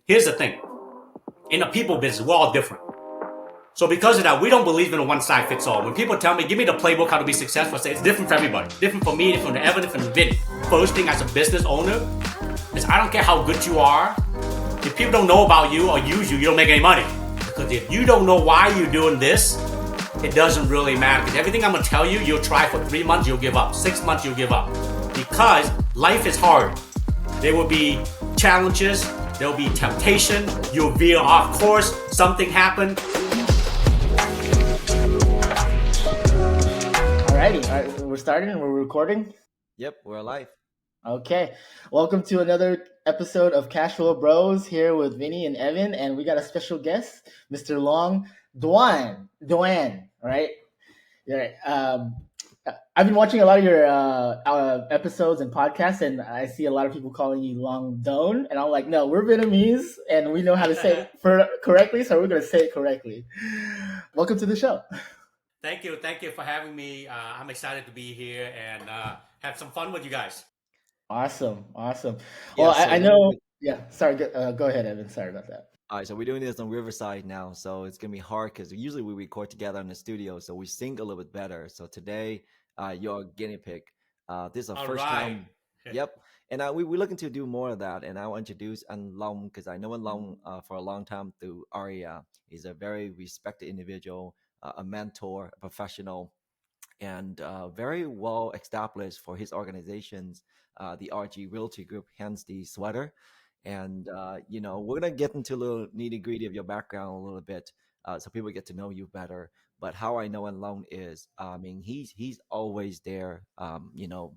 Here's the thing. In a people business, we're all different. So because of that, we don't believe in a one size fits all. When people tell me, give me the playbook how to be successful, I say it's different for everybody. Different for me, different for Evan, different for Vinh. First thing as a business owner is I don't care how good you are. If people don't know about you or use you, you don't make any money. Because if you don't know why you're doing this, it doesn't really matter. Because everything I'm going to tell you, you'll try for 3 months, you'll give up. 6 months, you'll give up. Because life is hard. There will be challenges. There will be temptation. You'll veer off course. Something happened. Alrighty, all right, we're starting and we're recording. Yep, we're alive. Okay, welcome to another episode of Cashflow Bros here with Vinny and Evan, and we got a special guest, Mr. Long Doan. Right? Yeah. I've been watching a lot of your episodes and podcasts, and I see a lot of people calling you Long Doan, and I'm like, no, we're Vietnamese, and we know how to say it correctly, so we're going to say it correctly. Welcome to the show. Thank you for having me. I'm excited to be here and have some fun with you guys. Awesome. Yeah, Well, so I know. Yeah, sorry. Go ahead, Evan. Sorry about that. All right, so we're doing this on Riverside now, so it's gonna be hard because usually we record together in the studio, so we sync a little bit better. So today, you're a guinea pig. This is our All first right. time. Yep, and we're looking to do more of that. And I will introduce Anh Long because I know Anh Long for a long time through Aria. He's a very respected individual, a mentor, a professional, and very well established for his organizations, the RG Realty Group, hence the sweater. And we're gonna get into a little nitty gritty of your background a little bit, so people get to know you better. But how I know Anh Long is, I mean, he's always there,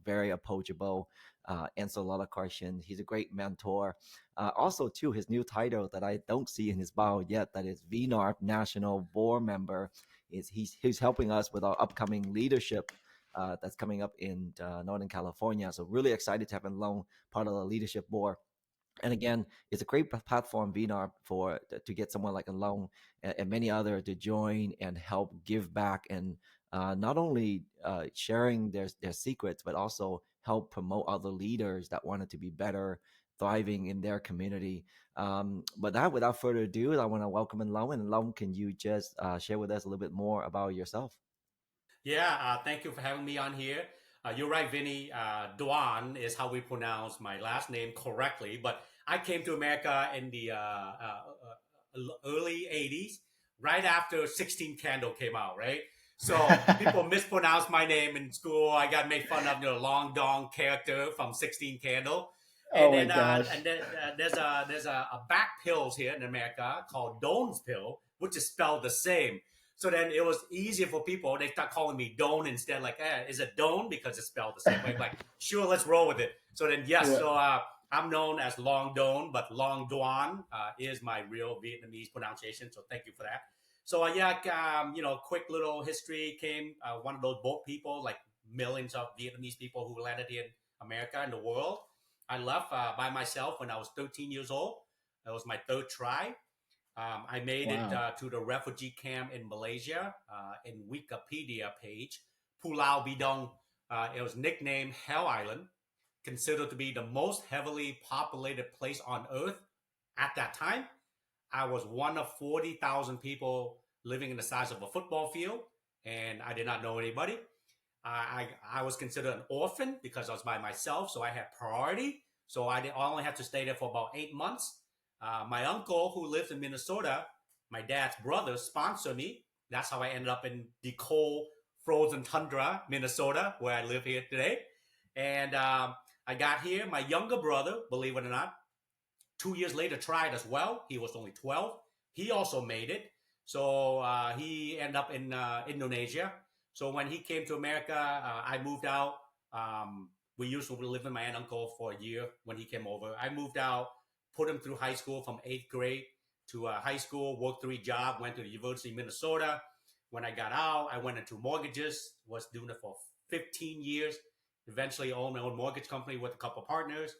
very approachable, answer a lot of questions. He's a great mentor. Also, too, his new title that I don't see in his bio yet, that is VNARP National Board Member, is he's helping us with our upcoming leadership that's coming up in Northern California. So really excited to have Anh Long part of the leadership board. And again, it's a great platform, VNAR, to get someone like Anh Long and many others to join and help give back, and not only sharing their secrets, but also help promote other leaders that wanted to be better, thriving in their community. But that, without further ado, I want to welcome Anh Long. And Anh Long, can you just share with us a little bit more about yourself? Yeah, thank you for having me on here. You're right, Vinny. Doan is how we pronounce my last name correctly, but I came to America in the early 80s, right after 16 Candle came out, right? So people mispronounce my name in school. I got made fun of, Long Doan character from 16 Candle. Oh And my then, gosh. there's a back pills here in America called Doan's pill, which is spelled the same. So then it was easier for people. They start calling me Doan instead. Like, is it Doan because it's spelled the same way? Like, sure, let's roll with it. So then, yes. Yeah. So I'm known as Long Doan, but Long Doan is my real Vietnamese pronunciation. So thank you for that. So quick little history. Came one of those boat people, like millions of Vietnamese people who landed here in America and the world. I left by myself when I was 13 years old. That was my third try. I made it to the refugee camp in Malaysia. In Wikipedia page, Pulau Bidong. It was nicknamed Hell Island, considered to be the most heavily populated place on Earth at that time. I was one of 40,000 people living in the size of a football field, and I did not know anybody. I was considered an orphan because I was by myself, so I had priority. So I only had to stay there for about 8 months. My uncle, who lives in Minnesota, my dad's brother, sponsored me. That's how I ended up in the cold, frozen tundra, Minnesota, where I live here today. And I got here. My younger brother, believe it or not, 2 years later tried as well. He was only 12. He also made it. So he ended up in Indonesia. So when he came to America, I moved out. We used to live with my aunt and uncle for a year when he came over. I moved out, put him through high school from 8th grade to high school, worked 3 jobs, went to the University of Minnesota. When I got out, I went into mortgages, was doing it for 15 years, eventually owned my own mortgage company with a couple of partners.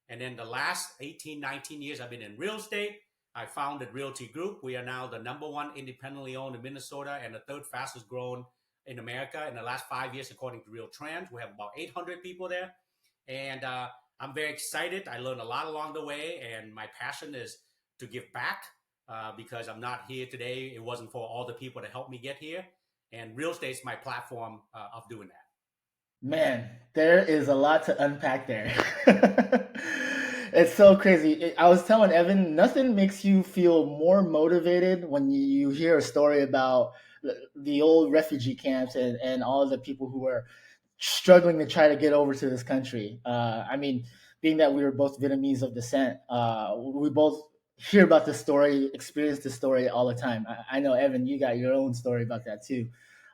And then the last 18, 19 years, I've been in real estate. I founded Realty Group. We are now the number one independently owned in Minnesota and the third fastest growing in America in the last 5 years, according to Real Trends. We have about 800 people there. And I'm very excited. I learned a lot along the way. And my passion is to give back because I'm not here today. It wasn't for all the people that helped me get here. And real estate is my platform of doing that. Man, there is a lot to unpack there. It's so crazy. I was telling Evan, nothing makes you feel more motivated when you hear a story about the old refugee camps and all the people who were struggling to try to get over to this country. I mean, being that we were both Vietnamese of descent, we both hear about this story, experience this story all the time. I know, Evan, you got your own story about that too.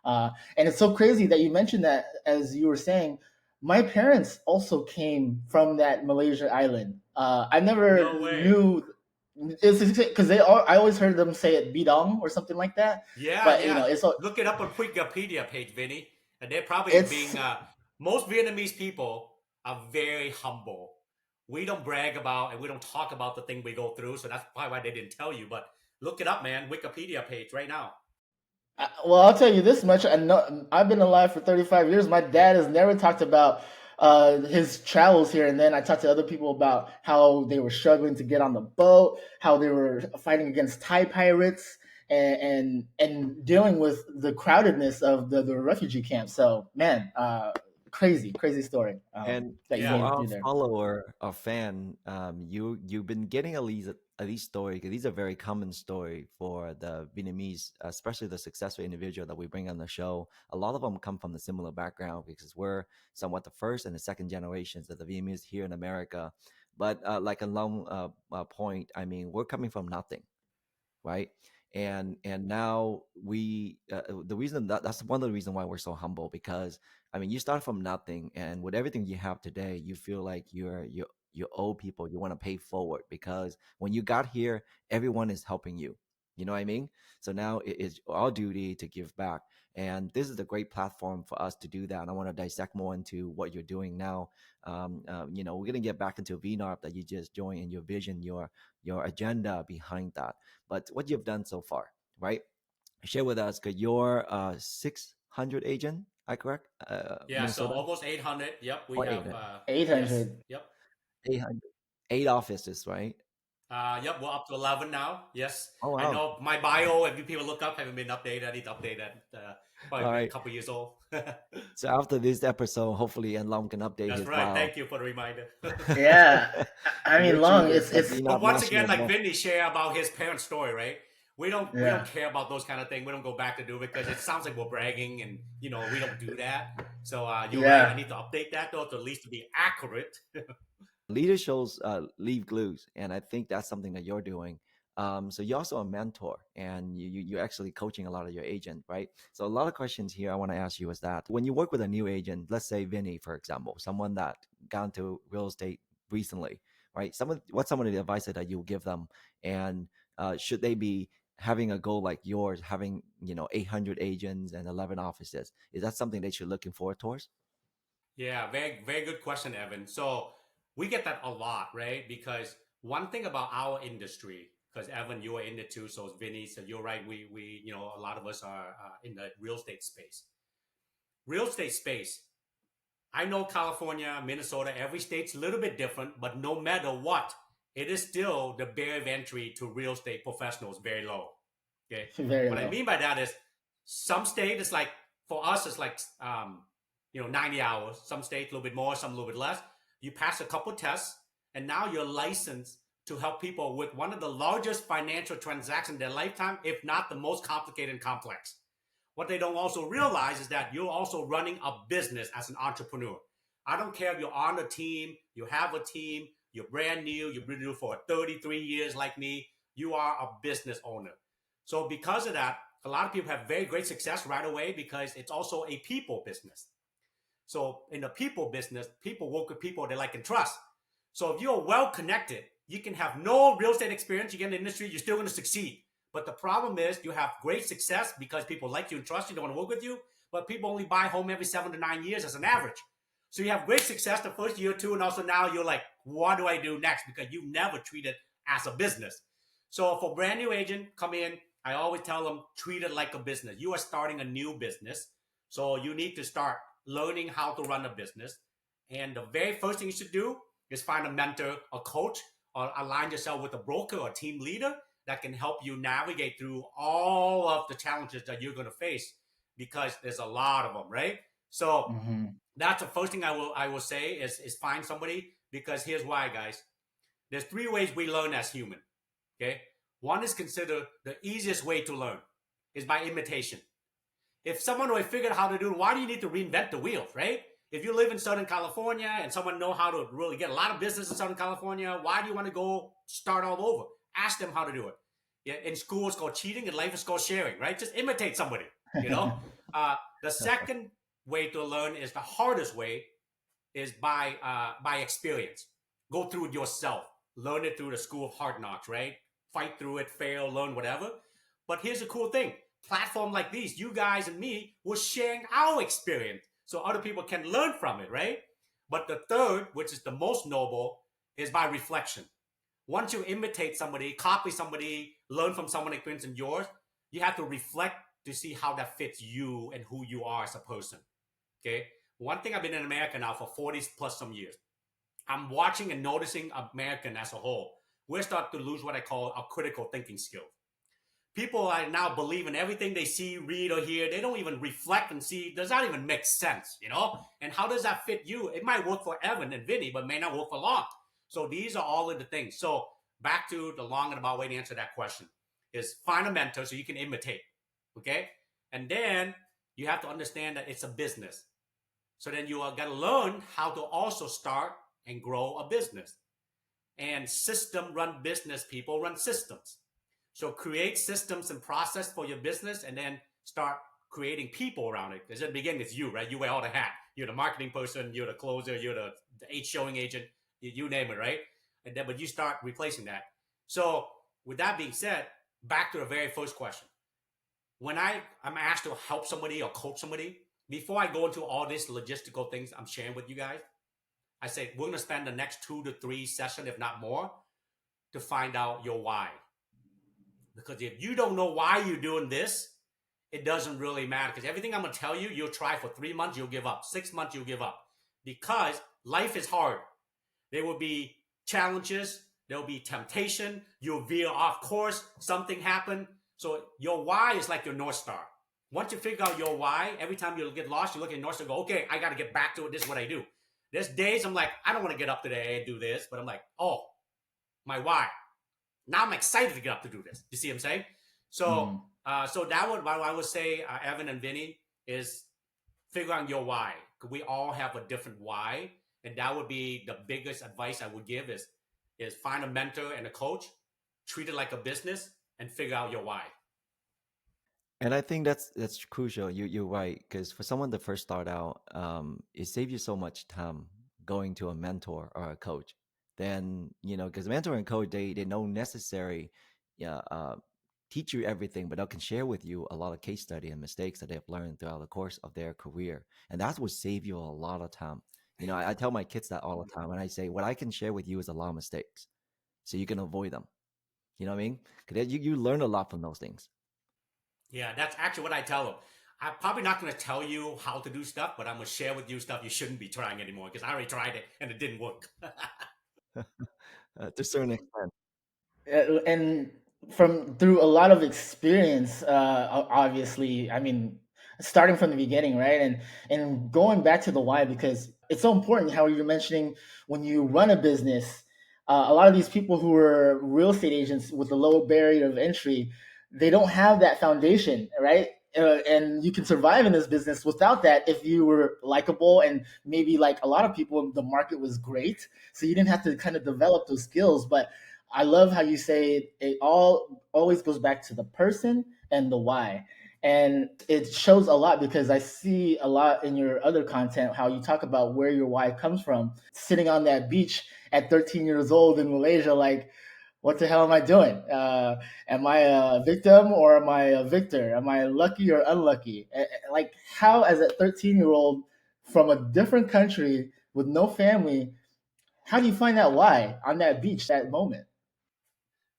And it's so crazy that you mentioned that, as you were saying. My parents also came from that Malaysia island. I never No way. knew, it's because they are. I always heard them say it bidong or something like that. Yeah, But yeah. it's Look it up on Wikipedia page, Vinny. And they're probably it's being most Vietnamese people are very humble. We don't brag about and we don't talk about the thing we go through, so that's probably why they didn't tell you. But look it up, man. Wikipedia page right now. Well, I'll tell you this much. I know I've been alive for 35 years. My dad has never talked about his travels here. And then I talked to other people about how they were struggling to get on the boat, how they were fighting against Thai pirates, and dealing with the crowdedness of the refugee camp. So, man, crazy story And that you Yeah. for made it our through there. follower or fan, you've been getting at least story because these are very common story for the Vietnamese, especially the successful individual that we bring on the show. A lot of them come from the similar background because we're somewhat the first and the second generations of the Vietnamese here in America. But like a long point, I mean, we're coming from nothing, right? And now the reason that's one of the reasons why we're so humble, because I mean, you start from nothing, and with everything you have today, you feel like you owe people, you want to pay forward, because when you got here, everyone is helping you, you know what I mean? So now it is our duty to give back, and this is a great platform for us to do that. And I want to dissect more into what you're doing now. We're going to get back into VNARP that you just joined, and your vision, your agenda behind that, but what you've done so far, right? Share with us, because you're 600 agent, I correct? Yeah, so Minnesota? almost 800. Yep, we Or have 800? yes. 800. Yep. 800. 8 offices, right? Yep, we're up to 11 now. Yes. Oh, I wow. know my bio, if you people look up, haven't been updated. I need to update that. All Probably a right. couple years old. So after this episode, hopefully Long can update That's his right. bio. Thank you for the reminder. Yeah, I Your mean, Long. achievements It's at it's But VNAP once again, National like Board. Vinny share about his parents' story, right? We don't yeah. care about those kind of things. We don't go back to do it because it sounds like we're bragging, and we don't do that. So you're right. I Yeah. need to update that though, to at least to be accurate. Leader shows leave glues, and I think that's something that you're doing. So you're also a mentor, and you're actually coaching a lot of your agent, right? So a lot of questions here I want to ask you is that when you work with a new agent, let's say Vinny, for example, someone that got into real estate recently, right? What's some of the advice that you give them, and should they be having a goal like yours, having 800 agents and 11 offices? Is that something they should looking forward towards? Yeah, very very good question, Evan. So we get that a lot, right? Because one thing about our industry, because Evan, you are in it too, so is Vinny. So you're right. We a lot of us are in the real estate space. Real estate space. I know California, Minnesota, every state's a little bit different, but no matter what, it is still the barrier of entry to real estate professionals very low. Okay, Very what I low. mean by that is some state is like for us it's like 90 hours. Some states a little bit more, some a little bit less. You pass a couple tests, and now you're licensed to help people with one of the largest financial transactions in their lifetime, if not the most complicated and complex. What they don't also realize is that you're also running a business as an entrepreneur. I don't care if you're on a team, you have a team, you're brand new, you've been doing it for 33 years like me, you are a business owner. So because of that, a lot of people have very great success right away because it's also a people business. So in the people business, people work with people they like and trust. So if you're well connected, you can have no real estate experience, you get in the industry, you're still going to succeed. But the problem is you have great success because people like you and trust you, they want to work with you, but people only buy home every 7 to 9 years as an average. So you have great success the first year or two, and also now you're like, what do I do next? Because you've never treated as a business. So for brand new agent come in, I always tell them treat it like a business. You are starting a new business, so you need to start learning how to run a business. And the very first thing you should do is find a mentor, a coach, or align yourself with a broker or team leader that can help you navigate through all of the challenges that you're going to face, because there's a lot of them, right? So Mm-hmm. that's the first thing I will say is find somebody, because here's why, guys. There's three ways we learn as human. Okay, one is considered the easiest way to learn is by imitation. If someone will figure out how to do it, why do you need to reinvent the wheel, right? If you live in Southern California and someone know how to really get a lot of business in Southern California, why do you want to go start all over? Ask them how to do it. Yeah, in school it's called cheating, in life it's called sharing, right? Just imitate somebody, you know. The second way to learn is the hardest way, is by experience. Go through it yourself. Learn it through the school of hard knocks, right? Fight through it, fail, learn, whatever. But here's the cool thing: platform like these, you guys and me, we're sharing our experience so other people can learn from it, right? But the third, which is the most noble, is by reflection. Once you imitate somebody, copy somebody, learn from someone experience in yours, you have to reflect to see how that fits you and who you are as a person. Okay. One thing, I've been in America now for 40 plus some years. I'm watching and noticing American as a whole. We're starting to lose what I call a critical thinking skill. People are now believe in everything they see, read, or hear. They don't even reflect and see, does that even make sense, you know? And how does that fit you? It might work for Evan and Vinny, but may not work for Long. So these are all of the things. So back to the long and about way to answer that question is find a mentor so you can imitate, okay? And then you have to understand that it's a business. So then you are got to learn how to also start and grow a business. And system run business, people run systems. So create systems and process for your business, and then start creating people around it. Because at the beginning, it's you, right? You wear all the hat. You're the marketing person, you're the closer, you're the H showing agent, you name it, right? And then, but you start replacing that. So with that being said, back to the very first question. When I'm asked to help somebody or coach somebody, before I go into all these logistical things I'm sharing with you guys, I say we're going to spend the next 2 to 3 sessions, if not more, to find out your why. Because if you don't know why you're doing this, it doesn't really matter. Because everything I'm going to tell you, you'll try for 3 months, you'll give up. 6 months, you'll give up. Because life is hard. There will be challenges. There will be temptation. You'll veer off course. Something happened. So your why is like your North Star. Once you figure out your why, every time you get lost, you look at North Star and go, okay, I got to get back to it. This is what I do. There's days I'm like, I don't want to get up today and do this. But I'm like, oh, my why. Now I'm excited to get up to do this. You see what I'm saying? So, so that would, what I would say, Evan and Vinny, is figure out your why. We all have a different why, and that would be the biggest advice I would give is find a mentor and a coach, treat it like a business, and figure out your why. And I think that's crucial. You're right, because for someone to first start out, it saves you so much time going to a mentor or a coach. Then because mentor and coach, they don't necessarily, yeah, teach you everything, but they can share with you a lot of case study and mistakes that they've learned throughout the course of their career, and that would save you a lot of time. I tell my kids that all the time, and I say what I can share with you is a lot of mistakes, so you can avoid them. You know what I mean? Because you learn a lot from those things. Yeah, that's actually what I tell them. I'm probably not going to tell you how to do stuff, but I'm going to share with you stuff you shouldn't be trying anymore because I already tried it and it didn't work. To a certain extent. And from through a lot of experience, obviously, I mean, starting from the beginning, right? And going back to the why, because it's so important how you're mentioning when you run a business. A lot of these people who are real estate agents with a low barrier of entry, they don't have that foundation, right? And you can survive in this business without that if you were likable, and maybe like a lot of people, the market was great, so you didn't have to kind of develop those skills. But I love how you say it all always goes back to the person and the why. And it shows a lot because I see a lot in your other content how you talk about where your why comes from. Sitting on that beach at 13 years old in Malaysia, like, what the hell am I doing? Am I a victim or am I a victor? Am I lucky or unlucky? Like, how, as a 13-year-old from a different country with no family, how do you find that why on that beach, that moment?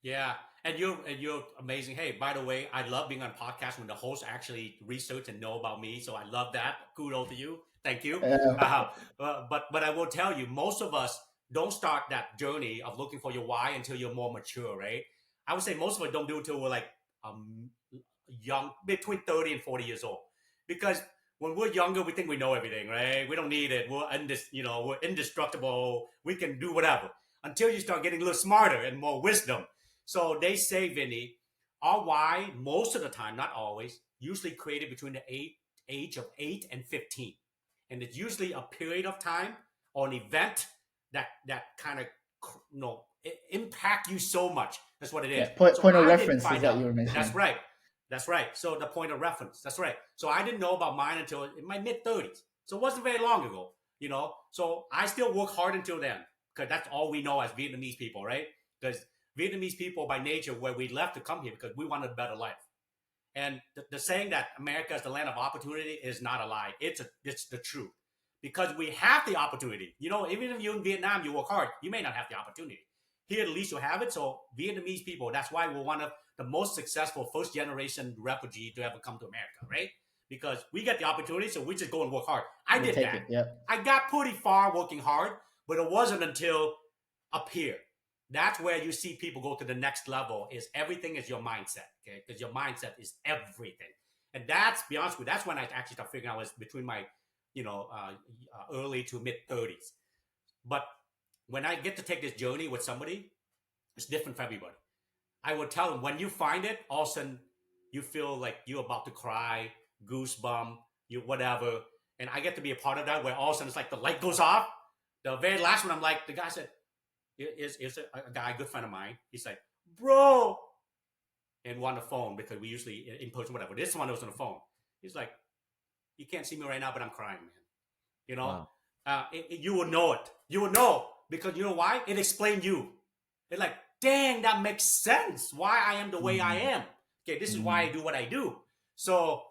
Yeah, and you're amazing. Hey, by the way, I love being on podcast when the host actually research and know about me. So I love that. Kudos to you. Thank you. Uh, But I will tell you, most of us don't start that journey of looking for your why until you're more mature, right? I would say most of us don't do it until we're like young, between 30 and 40 years old. Because when we're younger, we think we know everything, right? We don't need it. We're indestructible. We can do whatever until you start getting a little smarter and more wisdom. So they say, Vinny, our why, most of the time, not always, usually created between the age of 8 and 15. And it's usually a period of time or an event that kind of impact you so much. That's what it is. Yeah, point, So point of I didn't reference is find that out. you were That's mentioning. right. That's right. So the point of reference. That's right. So I didn't know about mine until in my mid 30s. So it wasn't very long ago, you know. So I still work hard until then because that's all we know as Vietnamese people, right? Because Vietnamese people by nature, where we left to come here because we wanted a better life. And the saying that America is the land of opportunity is not a lie. It's the truth because we have the opportunity. You know, even if you're in Vietnam, you work hard, you may not have the opportunity. Here, at least you have it. So Vietnamese people, that's why we're one of the most successful first generation refugee to ever come to America, right? Because we get the opportunity, so we just go and work hard. I We'll did take that. it. Yep. I got pretty far working hard, but it wasn't until up here. That's where you see people go to the next level. Is everything is your mindset, okay? Because your mindset is everything, and that's, be honest with you, that's when I actually start figuring out was between my, early to mid 30s. But when I get to take this journey with somebody, it's different for everybody. I would tell them when you find it, all of a sudden you feel like you're about to cry, goosebump, you whatever. And I get to be a part of that where all of a sudden it's like the light goes off. The very last one, I'm like, the guy said, is a guy, a good friend of mine. He's like, bro, and we're on the phone because we usually in person, whatever. This one was on the phone. He's like, you can't see me right now, but I'm crying, man. You know, Wow. you will know it. You will know because you know why? It explained you. It's like, dang, that makes sense. Why I am the way I am. Okay, this is why I do what I do. So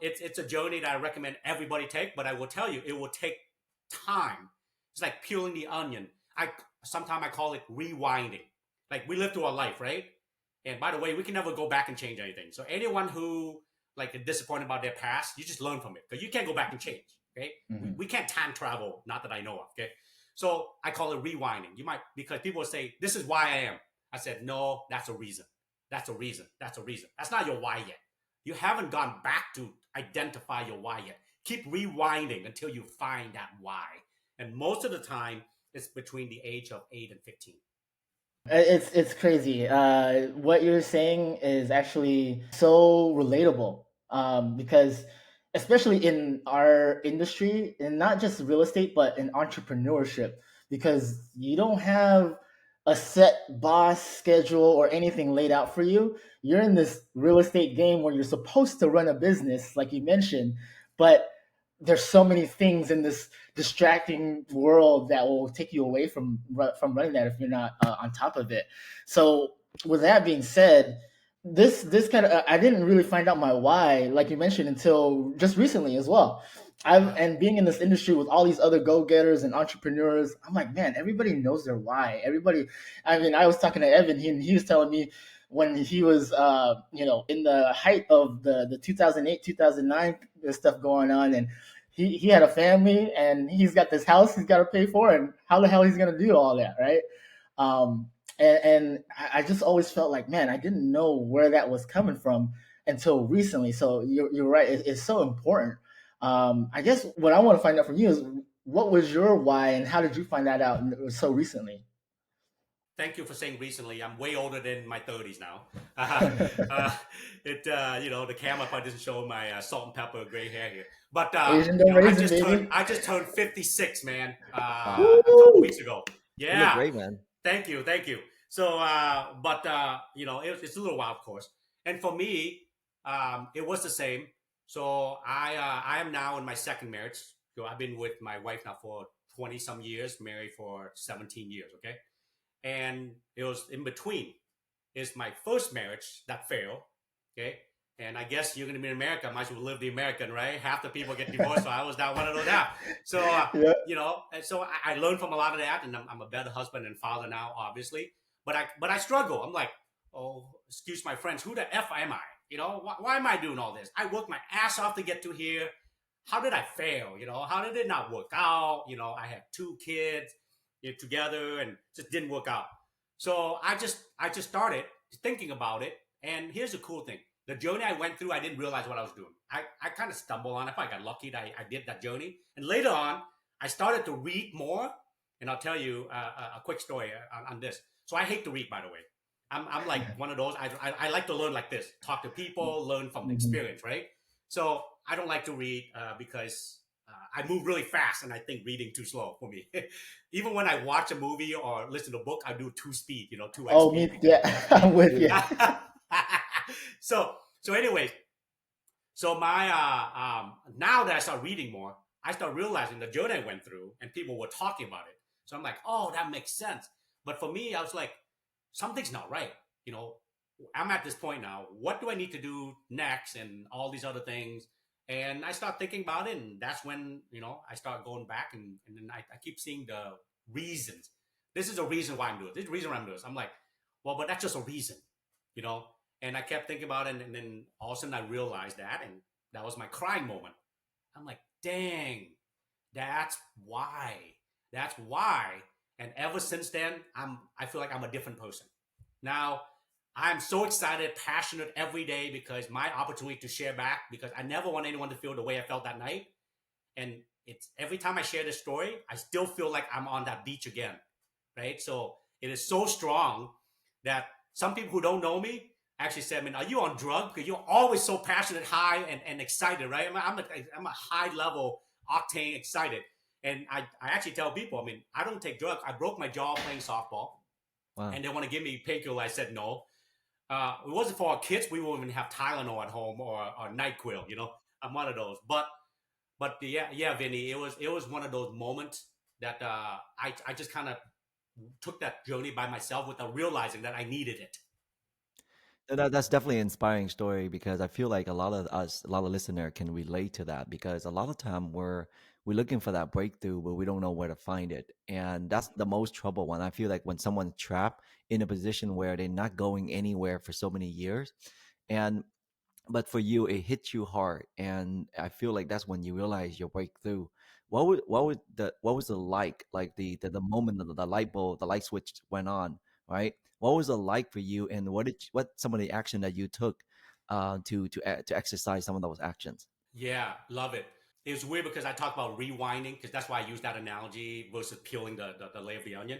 it's a journey that I recommend everybody take. But I will tell you, it will take time. It's like peeling the onion. Sometimes I call it rewinding. Like we live through our life, right? And by the way, we can never go back and change anything. So anyone who like is disappointed about their past, you just learn from it because you can't go back and change. Okay, we can't time travel, not that I know of. Okay, so I call it rewinding. You might, because people will say, "This is why I am." I said, "No, that's a reason. That's a reason. That's a reason. That's not your why yet. You haven't gone back to identify your why yet. Keep rewinding until you find that why." And most of the time, it's between the age of 8 and 15. It's crazy. What you're saying is actually so relatable. Because especially in our industry, and not just real estate, but in entrepreneurship, because you don't have a set boss schedule or anything laid out for you. You're in this real estate game where you're supposed to run a business, like you mentioned, but there's so many things in this distracting world that will take you away from running that if you're not on top of it. So with that being said, this kind of I didn't really find out my why, like you mentioned, until just recently as well. Yeah. And being in this industry with all these other go-getters and entrepreneurs, I'm like, man, everybody knows their why. Everybody, I mean, I was talking to Evan, he was telling me when he was in the height of the 2008 2009 stuff going on, and he had a family and he's got this house he's got to pay for, and how the hell he's going to do all that, right? um and I just always felt like, man, I didn't know where that was coming from until recently. So you're right, it's so important. I guess what I want to find out from you is, what was your why and how did you find that out so recently? Thank you for saying recently. I'm way older than my 30s now. The camera probably doesn't show my salt and pepper gray hair here. But Asian don't I raise them, just turned baby. I just turned 56, man, Wow. a couple Woo! weeks ago. You look Yeah, great, man. thank you, thank you. So, it's a little while, of course. And for me, it was the same. So I am now in my second marriage. So I've been with my wife now for 20 some years, married for 17 years. Okay, and it was in between is my first marriage that failed. Okay, and I guess you're gonna be in America, might as well live the American, right? Half the people get divorced, so I was not one of those now. So Yeah. and so I learned from a lot of that, and I'm a better husband and father now, obviously. But I struggle. I'm like, oh, excuse my friends, who the f am I? Why am I doing all this? I worked my ass off to get to here. How did I fail? How did it not work out? I have two kids. together, and just didn't work out. So I just started thinking about it. And here's the cool thing: the journey I went through, I didn't realize what I was doing. I kind of stumbled on it. I got lucky that I did that journey. And later on, I started to read more. And I'll tell you a quick story on this. So I hate to read, by the way. I'm like one of those. I like to learn like this: talk to people, learn from the Mhm. experience, right? So I don't like to read because I move really fast, and I think reading too slow for me. Even when I watch a movie or listen to a book, I do two speed, 2x Oh, speed. me, yeah, I'm with you. So anyways, so my now that I start reading more, I start realizing the journey I went through, and people were talking about it. So I'm like, oh, that makes sense. But for me, I was like, something's not right. You know, I'm at this point now. What do I need to do next, and all these other things? And I start thinking about it, and that's when I start going back, and then I keep seeing the reasons. This is a reason why I'm doing this. This is the reason why I'm doing this. I'm like, well, but that's just a reason, you know. And I kept thinking about it, and then all of a sudden I realized that, and that was my crying moment. I'm like, dang, that's why. That's why. And ever since then, I feel like I'm a different person. Now, I'm so excited, passionate every day because my opportunity to share back, because I never want anyone to feel the way I felt that night. And it's every time I share this story, I still feel like I'm on that beach again. Right. So it is so strong that some people who don't know me actually said, man, are you on drugs? Because you're always so passionate, high, and excited, right? I'm a high level octane excited. And I actually tell people, I mean, I don't take drugs. I broke my jaw playing softball, Wow. and they want to give me painkiller. I said no. It wasn't for our kids. We won't even have Tylenol at home or NyQuil. I'm one of those. But yeah, Vinny, it was one of those moments that I just kind of took that journey by myself without realizing that I needed it. That's definitely an inspiring story because I feel like a lot of us, a lot of listener can relate to that because a lot of time we're looking for that breakthrough, but we don't know where to find it, and that's the most trouble one. I feel like when someone's trapped in a position where they're not going anywhere for so many years, and but for you it hit you hard, and I feel like that's when you realize your breakthrough. What was the like the moment that the light bulb, the light switch went on, right? What was it like for you, and what some of the action that you took to exercise some of those actions? Yeah, love it. It was weird because I talk about rewinding because that's why I use that analogy versus peeling the layer of the onion.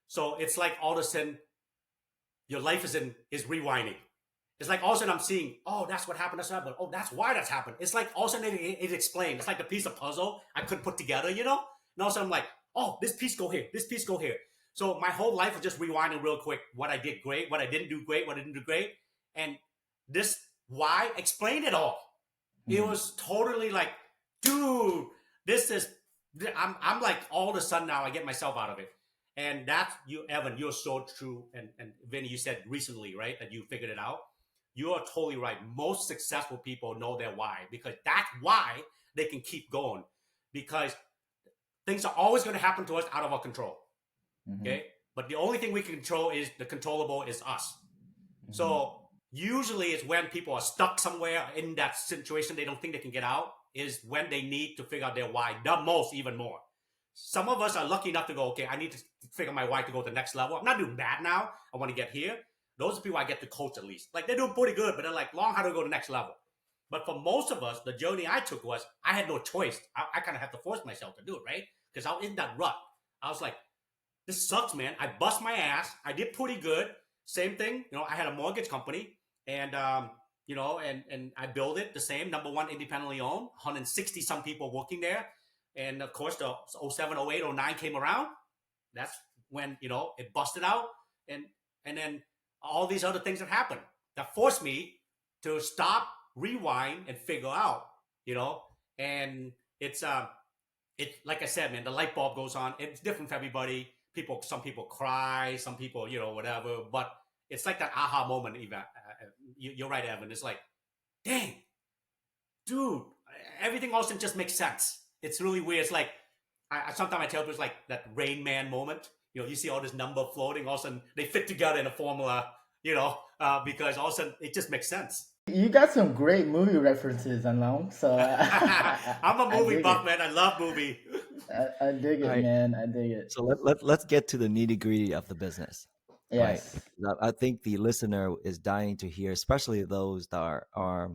So it's like all of a sudden your life is rewinding. It's like all of a sudden I'm seeing, oh, that's what happened. That's what happened. Oh, that's why that's happened. It's like all of a sudden it explained. It's like a piece of puzzle I couldn't put together, And all of a sudden I'm like, oh, this piece go here, this piece go here. So my whole life was just rewinding real quick. What I did great, what I didn't do great, what I didn't do great, and this why explained it all. It Mhm. was totally like, dude, this is. I'm like all of a sudden now I get myself out of it. And that's you, Evan. You're so true. And Vinny, you said recently, right, that you figured it out. You are totally right. Most successful people know their why because that's why they can keep going. Because things are always going to happen to us out of our control. Mhm. Okay, but the only thing we can control is the controllable is us. Mhm. So usually it's when people are stuck somewhere in that situation they don't think they can get out is when they need to figure out their why the most, even more. Some of us are lucky enough to go, okay, I need to figure my why to go to the next level. I'm not doing bad now. I want to get here. Those are people I get to coach at least. Like they're doing pretty good, but they're like, long, how do I go to the next level? But for most of us, the journey I took was I had no choice. I kind of had to force myself to do it, right? Because I was in that rut. I was like, this sucks, man. I bust my ass. I did pretty good. Same thing, I had a mortgage company, and and I built it the same, number one independently owned, 160 some people working there, and of course the '07, '08, '09 came around. That's when it busted out, and then all these other things that happened that forced me to stop, rewind, and figure out, you know, and it's it like I said, man, the light bulb goes on. It's different for everybody. Some people cry, some people, whatever. But it's like that aha moment. Even you're right, Evan. It's like, dang, dude, everything else just makes sense. It's really weird. It's like sometimes I tell people it's like that Rain Man moment. You see all this number floating, all of a sudden they fit together in a formula. Because all of a sudden it just makes sense. You got some great movie references, Anlong. So I'm a I movie dig buff, it. man. I love movie. I dig All it, right. man. I dig it. So let's get to the nitty gritty of the business, right? Yes. I think the listener is dying to hear, especially those that are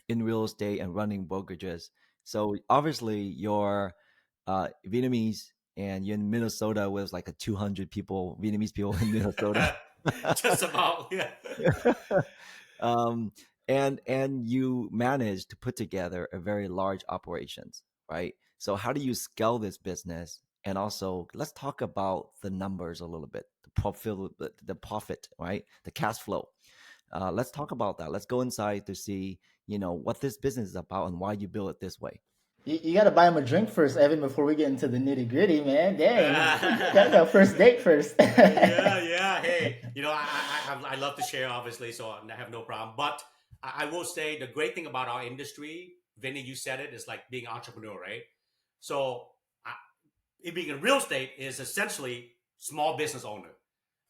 in real estate and running brokerages. So obviously you're Vietnamese and you're in Minnesota with like a 200 people, Vietnamese people in Minnesota. Just about, yeah. um, and you managed to put together a very large operations, right? So how do you scale this business? And also, let's talk about the numbers a little bit, the profit, right? The cash flow. Let's talk about that. Let's go inside to see, what this business is about and why you build it this way. You got to buy him a drink first, Evan, before we get into the nitty gritty, man. Dang, gotta go first date first. Yeah. Hey, I love to share, obviously, so I have no problem. But I will say the great thing about our industry, Vinny, you said it, is like being an entrepreneur, right? So, I, being in real estate is essentially small business owner.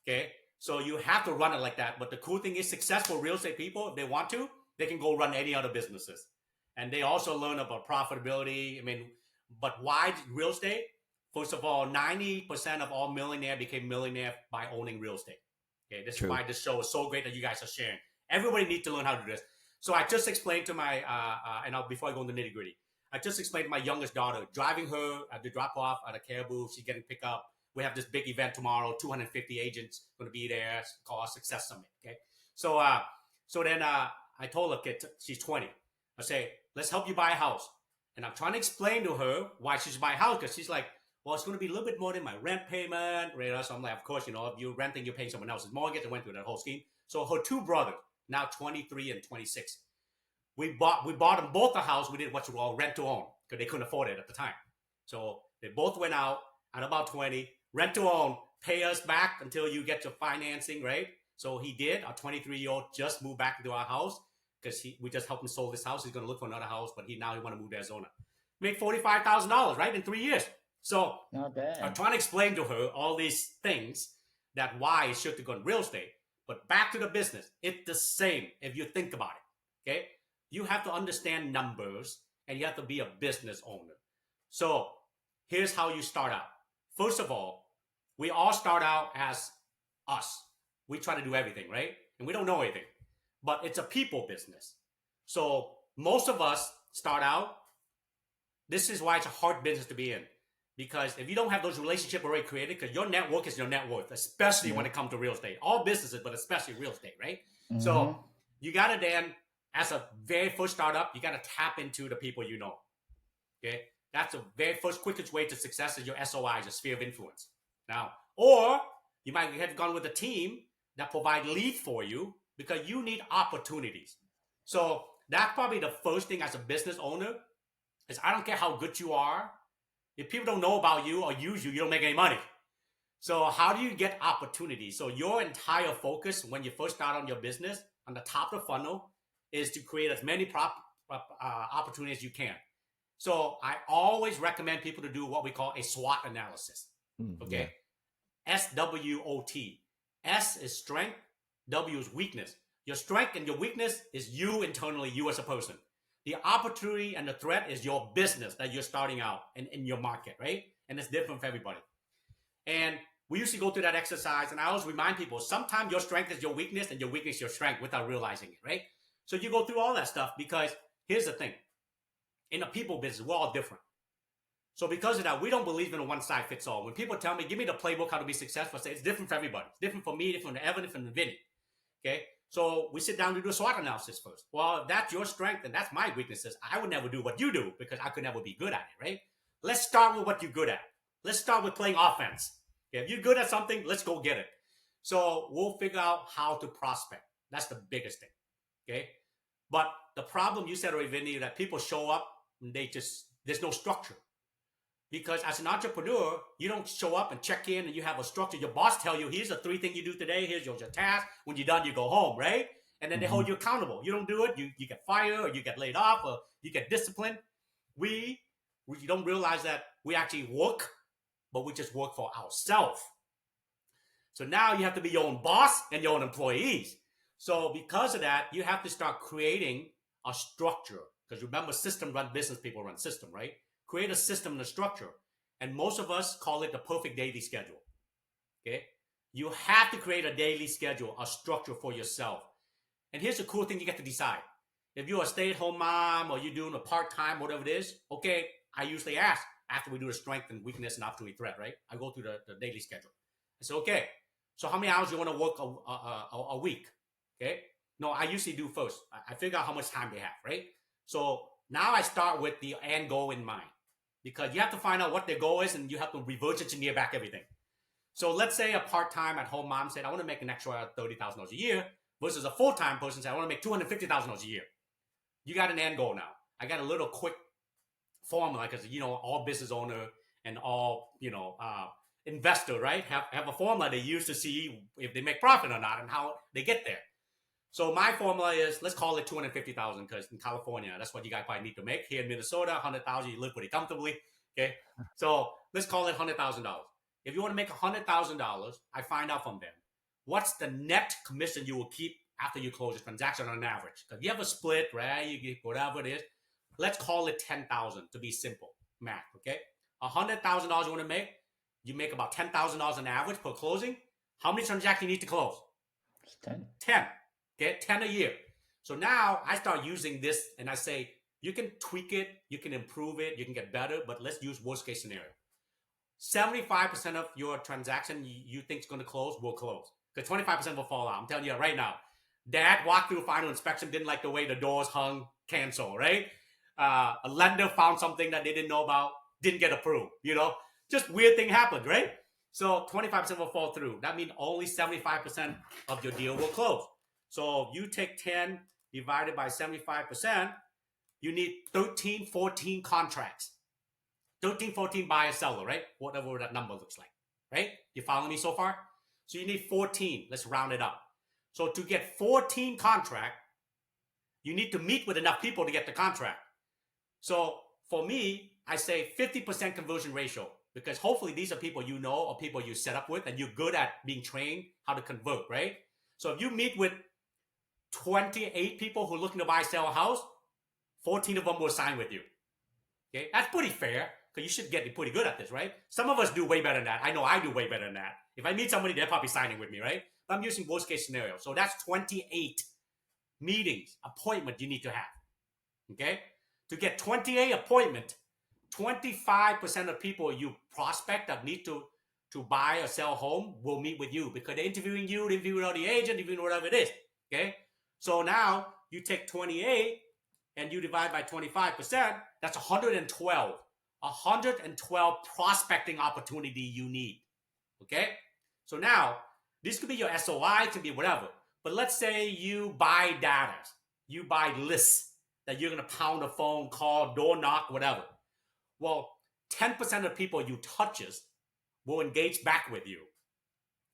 Okay, so you have to run it like that. But the cool thing is, successful real estate people, if they want to, they can go run any other businesses, and they also learn about profitability. I mean, but why real estate? First of all, 90% of all millionaire became millionaire by owning real estate. Okay, this is True. why this show is so great that you guys are sharing. Everybody needs to learn how to do this. So I just explained to my before I go into nitty gritty, I just explained to my youngest daughter, driving her at the drop off at a care booth. She's getting picked up. We have this big event tomorrow. 250 agents going to be there. It's called Success Summit. Okay, so then I told her, kid, she's 20. I say, let's help you buy a house. And I'm trying to explain to her why she should buy a house, because she's like, well, it's going to be a little bit more than my rent payment. Right? So I'm like, of course, if you're renting, you're paying someone else's mortgage. I went through that whole scheme. So her two brothers, now 23 and 26, we bought them both a house. We did what you call rent to own, because they couldn't afford it at the time. So they both went out at about 20, rent to own, pay us back until you get your financing, right? So he did. Our 23-year-old just moved back into our house because we just helped him sold this house. He's going to look for another house, but he want to move to Arizona. Made $45,000, right, in 3 years. So Not bad. I'm trying to explain to her all these things that why it should go in real estate. But back to the business, it's the same if you think about it. Okay, you have to understand numbers and you have to be a business owner. So here's how you start out. First of all, we all start out as us. We try to do everything, right? And we don't know anything, but it's a people business. So most of us start out. This is why it's a hard business to be in, because if you don't have those relationships already created, because your network is your net worth, especially when it comes to real estate, all businesses, but especially real estate, right? Mm-hmm. So you got to then, as a very first startup, you got to tap into the people you know. Okay, that's the very first quickest way to success is your SOI, your sphere of influence. Now, or you might have gone with a team that provide leads for you because you need opportunities. So that's probably the first thing as a business owner is I don't care how good you are. If people don't know about you or use you, you don't make any money. So how do you get opportunities? So your entire focus when you first start on your business on the top of the funnel is to create as many opportunities as you can. So I always recommend people to do what we call a SWOT analysis. Okay. Yeah. SWOT. S is strength. W is weakness. Your strength and your weakness is you internally, you as a person. The opportunity and the threat is your business that you're starting out in your market, right? And it's different for everybody. And we usually go through that exercise, and I always remind people, sometimes your strength is your weakness and your weakness is your strength without realizing it, right? So you go through all that stuff because here's the thing. In a people business, we're all different. So because of that, we don't believe in a one size fits all. When people tell me, give me the playbook how to be successful, I say it's different for everybody. It's different for me, different for Evan, different for Vinny. Okay. So we sit down to do a SWOT analysis first. Well, if that's your strength and that's my weaknesses, I would never do what you do because I could never be good at it, right? Let's start with what you're good at. Let's start with playing offense. Okay? If you're good at something, let's go get it. So we'll figure out how to prospect. That's the biggest thing. Okay. But the problem you said already, Vinny, that people show up and there's no structure. Because as an entrepreneur, you don't show up and check in and you have a structure. Your boss tell you, here's the 3 things you do today. Here's your task. When you're done, you go home, right? And then they hold you accountable. You don't do it, you get fired or you get laid off or you get disciplined. We don't realize that we actually work, but we just work for ourselves. So now you have to be your own boss and your own employees. So because of that, you have to start creating a structure. Because remember, system run business, people run system, right? Create a system and a structure. and most of us call it the perfect daily schedule. Okay, you have to create a daily schedule, a structure for yourself. And here's the cool thing: you get to decide. If you're a stay-at-home mom or you're doing a part-time, whatever it is, okay, I usually ask after we do the strength and weakness and opportunity threat, right? I go through the daily schedule. I say, okay, so how many hours do you want to work a week? Okay. No, I usually do first. I figure out how much time they have, right? So now I start with the end goal in mind, because you have to find out what their goal is and you have to reverse engineer back everything. So let's say a part-time at home mom said, I want to make an extra $30,000 a year, versus a full-time person said, I want to make $250,000 a year. You got an end goal now. I got a little quick formula, because all business owner and all investor, right, have a formula they use to see if they make profit or not and how they get there. So my formula is, let's call it 250,000, because in California that's what you guys probably need to make. Here in Minnesota, 100,000, you live pretty comfortably. Okay, so let's call it $100,000. If you want to make $100,000, I find out from them what's the net commission you will keep after you close the transaction on average. Because you have a split, right? You get whatever it is. Let's call it 10,000 to be simple math. Okay, $100,000 you want to make, you make about $10,000 on average per closing. How many transactions you need to close? 10. 10. Okay, 10 a year. So now I start using this and I say, you can tweak it, you can improve it, you can get better, but let's use worst case scenario. 75% of your transaction you think is going to close will close, because 25% will fall out. I'm telling you right now. Dad walked through final inspection, didn't like the way the doors hung, cancel, right? A lender found something that they didn't know about, didn't get approved, just weird thing happened, right? So 25% will fall through. That means only 75% of your deal will close. So you take 10 divided by 75%, you need 13, 14 contracts. 13, 14 buyer, seller, right? Whatever that number looks like, right? You following me so far? So you need 14. Let's round it up. So to get 14 contract, you need to meet with enough people to get the contract. So for me, I say 50% conversion ratio, because hopefully these are people you know or people you set up with and you're good at being trained how to convert, right? So if you meet with 28 people who are looking to buy, sell a house, 14 of them will sign with you. Okay, that's pretty fair, because you should get pretty good at this, right? Some of us do way better than that. I know I do way better than that. If I meet somebody, they're probably signing with me, right? But I'm using worst case scenario. So that's 28 meetings, appointment you need to have. Okay? To get 28 appointment, 25% of people you prospect that need to buy or sell home will meet with you, because they're interviewing you, they're interviewing all the agent, interviewing whatever it is. Okay? So now you take 28 and you divide by 25%, that's 112. 112 prospecting opportunity you need. Okay? So now, this could be your SOI, it could be whatever. But let's say you buy data, you buy lists that you're going to pound the phone, call, door knock, whatever. Well, 10% of people you touches will engage back with you.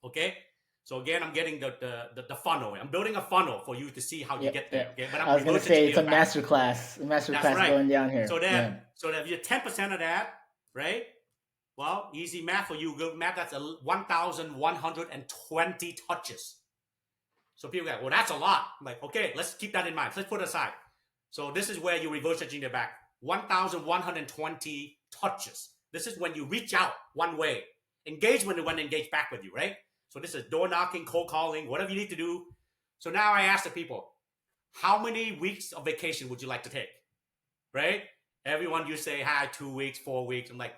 Okay? So again, I'm getting the funnel. I'm building a funnel for you to see how you get there. Okay? But I was going to say it's a master class. That's right. Going down here. So then, so that if you're 10% of that, right? Well, easy math for you. Good math. That's 1,120 touches. So people go, well, that's a lot. I'm like, okay, let's keep that in mind. Let's put it aside. So this is where you reverse engineer back. 1,120 touches. This is when you reach out one way. Engagement is when they engage back with you, right? So this is door knocking, cold calling, whatever you need to do. So now I ask the people, how many weeks of vacation would you like to take? Right? Everyone, you say, hi, 2 weeks, 4 weeks. I'm like,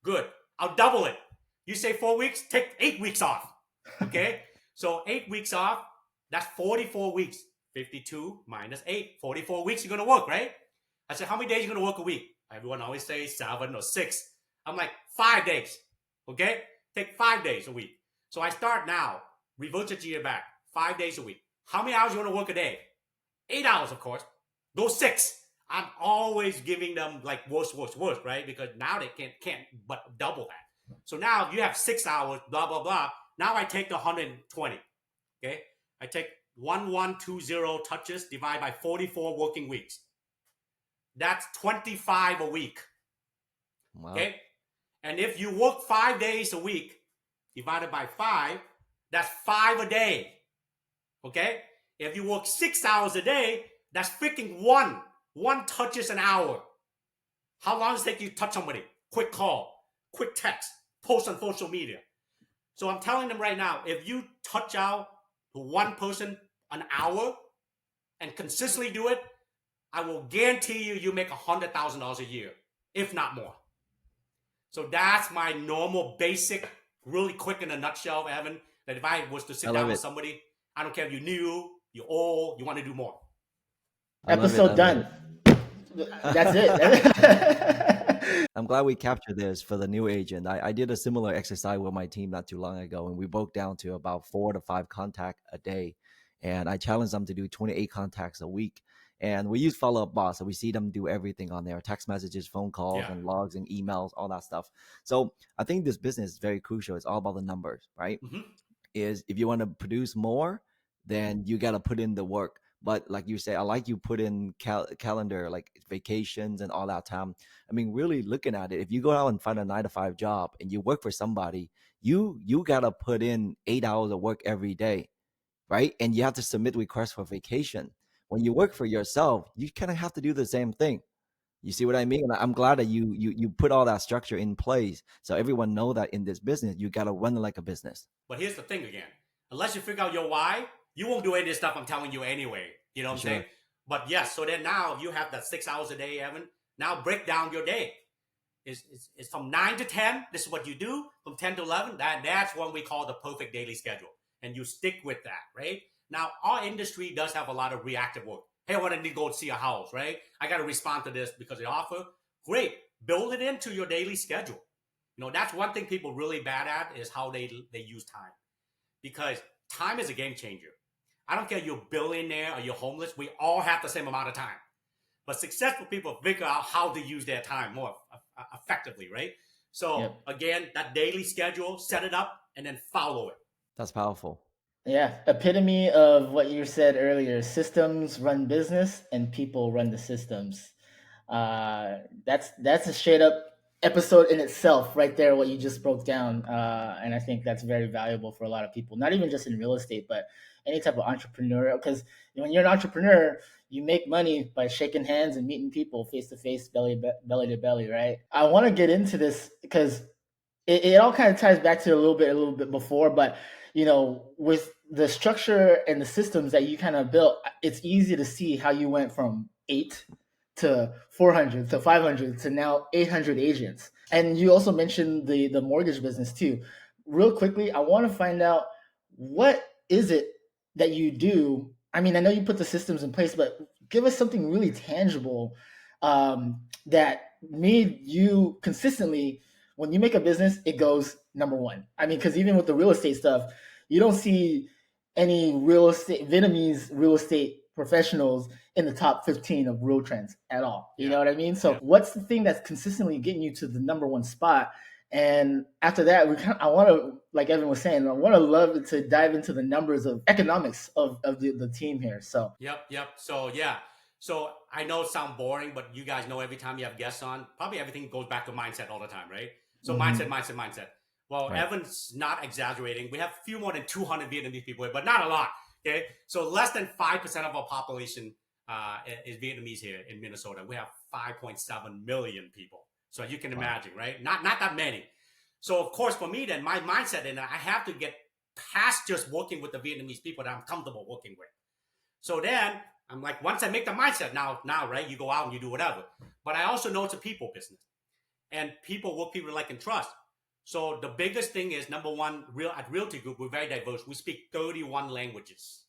good. I'll double it. You say 4 weeks, take 8 weeks off. Okay? So 8 weeks off, that's 44 weeks. 52 minus 8. 44 weeks you're going to work, right? I said, how many days are you going to work a week? Everyone always says 7 or 6. I'm like, 5 days. Okay? Take 5 days a week. So I start now, reverse engineer back, 5 days a week. How many hours you want to work a day? 8 hours, of course. Go 6. I'm always giving them like worse, right? Because now they can't but double that. So now if you have 6 hours, blah, blah, blah. Now I take the 120. Okay? I take 1,120 touches, divide by 44 working weeks. That's 25 a week. Wow. Okay? And if you work 5 days a week, divided by 5, that's 5 a day. Okay? If you work 6 hours a day, that's freaking one touches an hour. How long does it take you to touch somebody? Quick call, quick text, post on social media. So I'm telling them right now, if you touch out to one person an hour and consistently do it, I will guarantee you make $100,000 a year, if not more. So that's my normal basic, really quick in a nutshell, Evan, that if I was to sit down with somebody, I don't care if you're new, you're old, you want to do more. Episode done. That's it. I'm glad we captured this for the new agent. I did a similar exercise with my team not too long ago, and we broke down to about 4 to 5 contacts a day. And I challenged them to do 28 contacts a week. And we use follow-up bots, so we see them do everything on there: text messages, phone calls, and logs and emails, all that stuff. So I think this business is very crucial. It's all about the numbers, right? Mm-hmm. Is if you want to produce more, then you got to put in the work. But like you say, I like you put in calendar, like vacations and all that time. I mean, really looking at it, if you go out and find a 9-to-5 job and you work for somebody, you got to put in 8 hours of work every day, right? And you have to submit requests for vacation. When you work for yourself, you kind of have to do the same thing. You see what I mean? And I'm glad that you put all that structure in place, so everyone know that in this business, you got to run it like a business. But here's the thing again. Unless you figure out your why, you won't do any of this stuff I'm telling you anyway. You know what I'm saying? But yes, so then now if you have that 6 hours a day, Evan, now break down your day. It's from 9 to 10. This is what you do. From 10 to 11, that's what we call the perfect daily schedule. And you stick with that, right? Now, our industry does have a lot of reactive work. Hey, I want to go see a house, right? I got to respond to this because they offer. Great. Build it into your daily schedule. You know, that's one thing people really bad at is how they use time. Because time is a game changer. I don't care if you're a billionaire or you're homeless. We all have the same amount of time. But successful people figure out how to use their time more effectively, right? So again, that daily schedule, set it up and then follow it. That's powerful. Yeah, epitome of what you said earlier. Systems run business and people run the systems. That's a straight up episode in itself right there, what you just broke down. And I think that's very valuable for a lot of people, not even just in real estate, but any type of entrepreneurial. Because when you're an entrepreneur, you make money by shaking hands and meeting people face to face, belly to belly, right? I want to get into this because it all kind of ties back to a little bit before, but you know, with the structure and the systems that you kind of built, it's easy to see how you went from 8 to 400 to 500 to now 800 agents. And you also mentioned the mortgage business too. Real quickly, I want to find out, what is it that you do? I mean, I know you put the systems in place, but give us something really tangible that made you consistently, when you make a business, it goes number one. I mean, because even with the real estate stuff, you don't see any Vietnamese real estate professionals in the top 15 of real trends at all. You know what I mean? So what's the thing that's consistently getting you to the number one spot? And after that, I want to, like Evan was saying, I want to love to dive into the numbers of economics of the team here. So Yep. So I know it sounds boring, but you guys know every time you have guests on, probably everything goes back to mindset all the time, right? So mindset. Well, right. Evan's not exaggerating. We have a few more than 200 Vietnamese people here, but not a lot. Okay, so less than 5% of our population is Vietnamese here in Minnesota. We have 5.7 million people. So you can imagine, right? Not that many. So of course, for me, then my mindset, and I have to get past just working with the Vietnamese people that I'm comfortable working with. So then I'm like, once I make the mindset, now, right, you go out and you do whatever. But I also know it's a people business, and people like and trust. So the biggest thing is, number one, at Realty Group, we're very diverse. We speak 31 languages.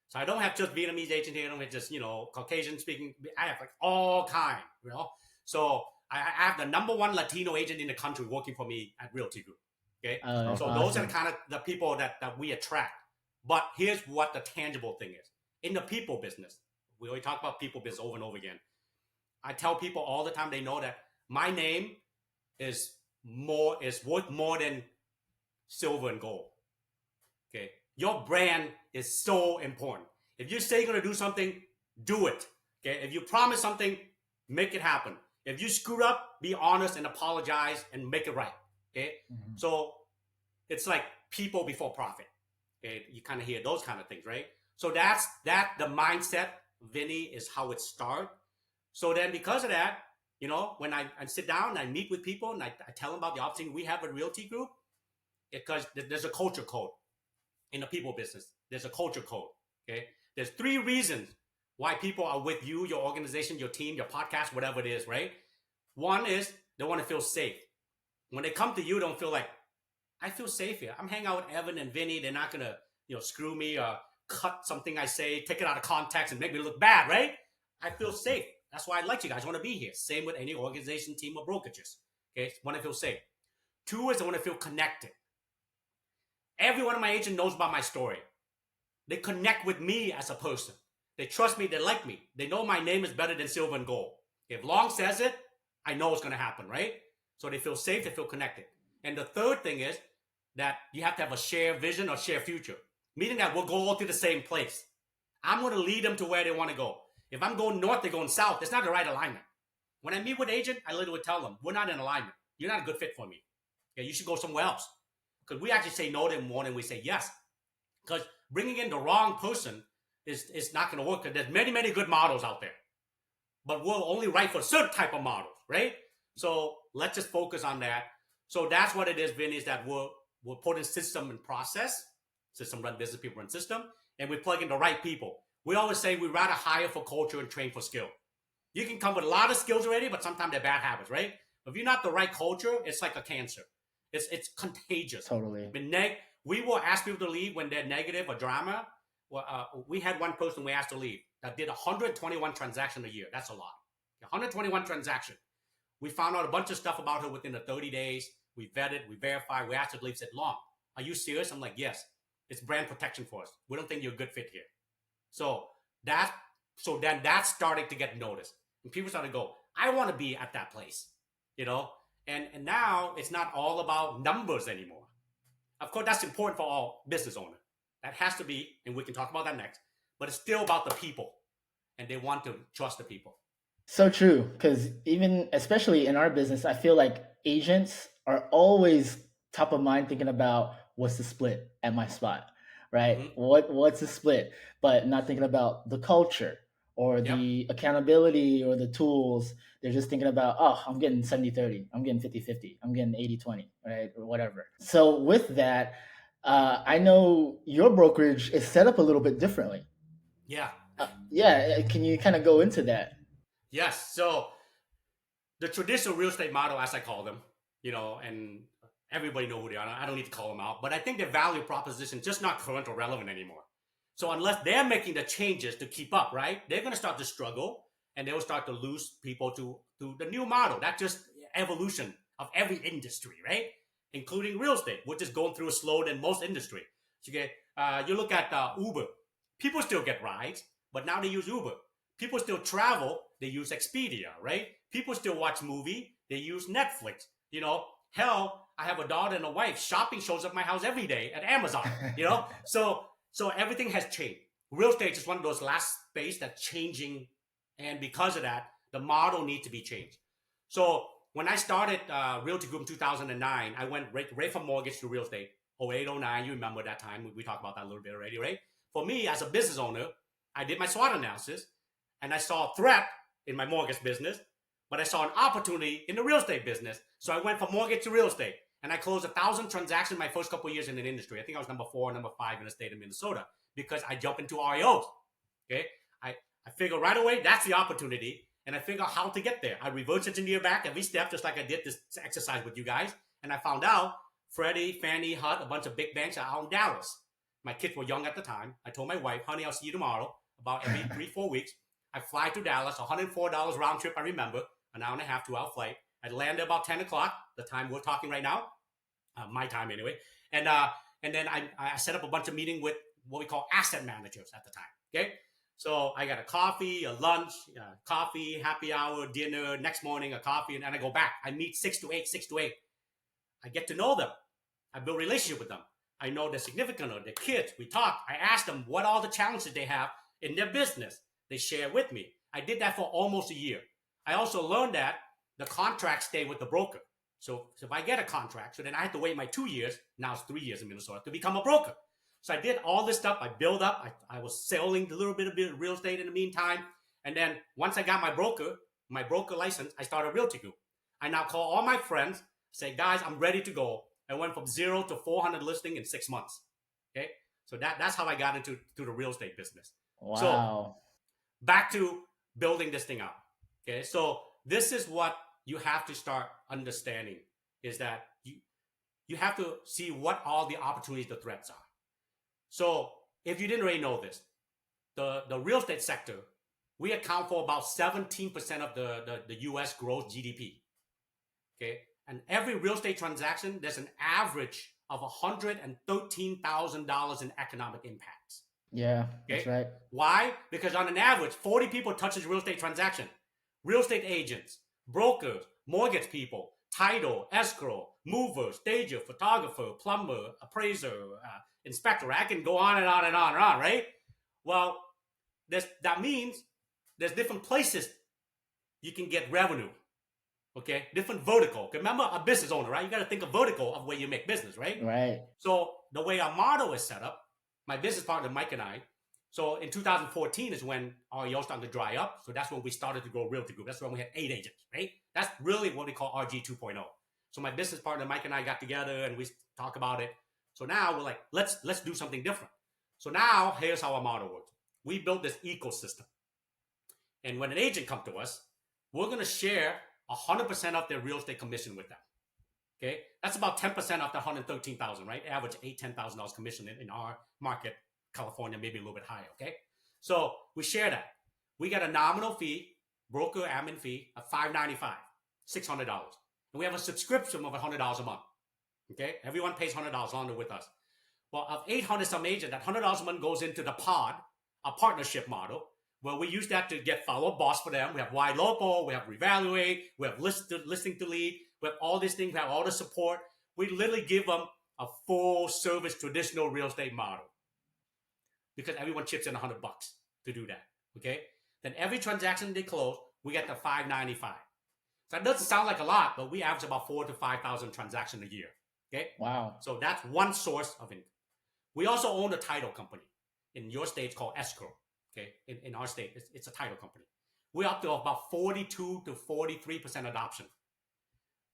So I don't have just Vietnamese agents here. I don't have just, Caucasian speaking. I have like all kinds, So I have the number one Latino agent in the country working for me at Realty Group. Okay. So awesome. Those are kind of the people that we attract. But here's what the tangible thing is. In the people business, we always talk about people business over and over again. I tell people all the time, they know that my name is worth more than silver and gold. Okay. Your brand is so important. If you say you're going to do something, do it. Okay. If you promise something, make it happen. If you screw up, be honest and apologize and make it right. Okay. Mm-hmm. So it's like people before profit. Okay. You kind of hear those kind of things, right? So the mindset, Vinny, is how it starts. So then because of that, When I sit down and I meet with people and I tell them about the opportunity we have at Realty Group, because there's a culture code in the people business. There's a culture code. Okay. There's 3 reasons why people are with you, your organization, your team, your podcast, whatever it is, right? One is they want to feel safe. When they come to you, don't feel like, I feel safe here. I'm hanging out with Evan and Vinny. They're not going to, screw me or cut something I say, take it out of context and make me look bad, right? I feel safe. That's why I like you guys. I want to be here. Same with any organization, team, or brokerages. Okay. Want to feel safe. 2 is I want to feel connected. Every one of my agents knows about my story. They connect with me as a person. They trust me. They like me. They know my name is better than silver and gold. If Long says it, I know it's going to happen, right? So they feel safe. They feel connected. And the third thing is that you have to have a shared vision or shared future, meaning that we'll go all to the same place. I'm going to lead them to where they want to go. If I'm going north, they're going south. It's not the right alignment. When I meet with an agent, I literally tell them, we're not in alignment. You're not a good fit for me. Okay, you should go somewhere else. Because we actually say no to them more than we say yes. Because bringing in the wrong person is not going to work. Because there's many, many good models out there. But we're only right for a certain type of models, right? So let's just focus on that. So that's what it is, Vin, is that we're putting system and process. System run business, people run system. And we plug in the right people. We always say we'd rather hire for culture and train for skill. You can come with a lot of skills already, but sometimes they're bad habits, right? If you're not the right culture, it's like a cancer. It's contagious. Totally. We will ask people to leave when they're negative or drama. We had one person we asked to leave that did 121 transactions a year. That's a lot. 121 transactions. We found out a bunch of stuff about her within the 30 days. We vetted, we verified, we asked her to leave, said, Long, are you serious? I'm like, yes. It's brand protection for us. We don't think you're a good fit here. So then that's starting to get noticed. And people start to go, I want to be at that place, And now it's not all about numbers anymore. Of course, that's important for all business owners. That has to be, and we can talk about that next. But it's still about the people, and they want to trust the people. So true, because especially in our business, I feel like agents are always top of mind thinking about what's the split at my spot, right? Mm-hmm. What's the split, but not thinking about the culture or the accountability or the tools. They're just thinking about, I'm getting 70-30, I'm getting 50-50, I'm getting 80-20, right? Or whatever. So with that, I know your brokerage is set up a little bit differently. Yeah. Can you kind of go into that? Yes. So the traditional real estate model, as I call them, and everybody know who they are. I don't need to call them out, but I think their value proposition is just not current or relevant anymore. So unless they're making the changes to keep up, right, they're going to start to struggle, and they will start to lose people to the new model. That's just evolution of every industry, right, including real estate, which is going through a slower than most industry. Okay, you look at Uber. People still get rides, but now they use Uber. People still travel, they use Expedia, right? People still watch movie, they use Netflix. Hell, I have a daughter and a wife. Shopping shows up at my house every day at Amazon, So everything has changed. Real estate is one of those last space that's changing. And because of that, the model needs to be changed. So when I started Realty Group in 2009, I went right from mortgage to real estate. 08, 09, you remember that time. We talked about that a little bit already, right? For me, as a business owner, I did my SWOT analysis, and I saw a threat in my mortgage business, but I saw an opportunity in the real estate business. So I went from mortgage to real estate, and I closed 1,000 transactions my first couple of years in the industry. I think I was number 4, number 5 in the state of Minnesota because I jumped into REOs. Okay, I figured right away that's the opportunity, and I figured out how to get there. I reverse engineer back every step, just like I did this exercise with you guys, and I found out Freddie, Fannie, HUD, a bunch of big banks are out in Dallas. My kids were young at the time. I told my wife, honey, I'll see you tomorrow, about every 3-4 weeks. I fly to Dallas, $104 round trip, I remember, an hour and a half, 2-hour flight. I landed about 10 o'clock, the time we're talking right now, my time anyway. And then I set up a bunch of meetings with what we call asset managers at the time, okay? So I got a coffee, a lunch, coffee, happy hour, dinner, next morning a coffee, and then I go back. I meet 6 to 8. I get to know them. I build a relationship with them. I know their significant other, their kids. We talk. I ask them what all the challenges they have in their business. They share with me. I did that for almost a year. I also learned that the contracts stay with the broker. So if I get a contract, so then I have to wait my 2 years, now it's 3 years in Minnesota, to become a broker. So I did all this stuff. I built up. I was selling a little bit of real estate in the meantime. And then once I got my broker, my broker license, I started a realty group. I now call all my friends, say, guys, I'm ready to go. I went from 0 to 400 listing in 6 months. Okay, so that's how I got into the real estate business. Wow. So back to building this thing out. Okay, so this is what you have to start understanding, is that you have to see what all the opportunities, the threats are. So if you didn't already know this, the real estate sector, we account for about 17% of the US gross GDP. Okay, and every real estate transaction, there's an average of $113,000 in economic impacts. Yeah, that's right. Why? Because on an average, 40 people touches real estate transaction. Real estate agents, brokers, mortgage people, title, escrow, mover, stager, photographer, plumber, appraiser, inspector. I can go on and on and on and on, right? Well, that means there's different places you can get revenue. Okay, different vertical. Remember, a business owner, right? You got to think of vertical of where you make business, right? Right. So the way our model is set up, my business partner Mike and I. So in 2014 is when REO started to dry up. So that's when we started to grow Realty Group. That's when we had 8 agents, right? That's really what we call RG 2.0. So my business partner Mike and I got together and we talk about it. So now we're like, let's do something different. So now here's how our model works. We built this ecosystem, and when an agent comes to us, we're going to share 100% of their real estate commission with them. Okay, that's about 10% of the $113,000, right? Average $10,000 commission in our market, California, maybe a little bit higher. Okay, so we share that. We get a nominal fee, broker admin fee of $595, $600, and we have a subscription of $100 a month. Okay, everyone pays $100 on with us. Well, of 800 some agents, that $100 a month goes into the pod, a partnership model, where we use that to get follow-up boss for them. We have wide local, we have reevaluate, we have listing to lead, we have all these things, we have all the support. We literally give them a full service traditional real estate model, because everyone chips in $100 to do that. Okay, then every transaction they close, we get the $595. So that doesn't sound like a lot, but we average about 4,000 to 5,000 transactions a year. Okay, wow. So that's one source of income. We also own a title company. In your state, it's called escrow. Okay, in our state, it's a title company. We're up to about 42 to 43% adoption.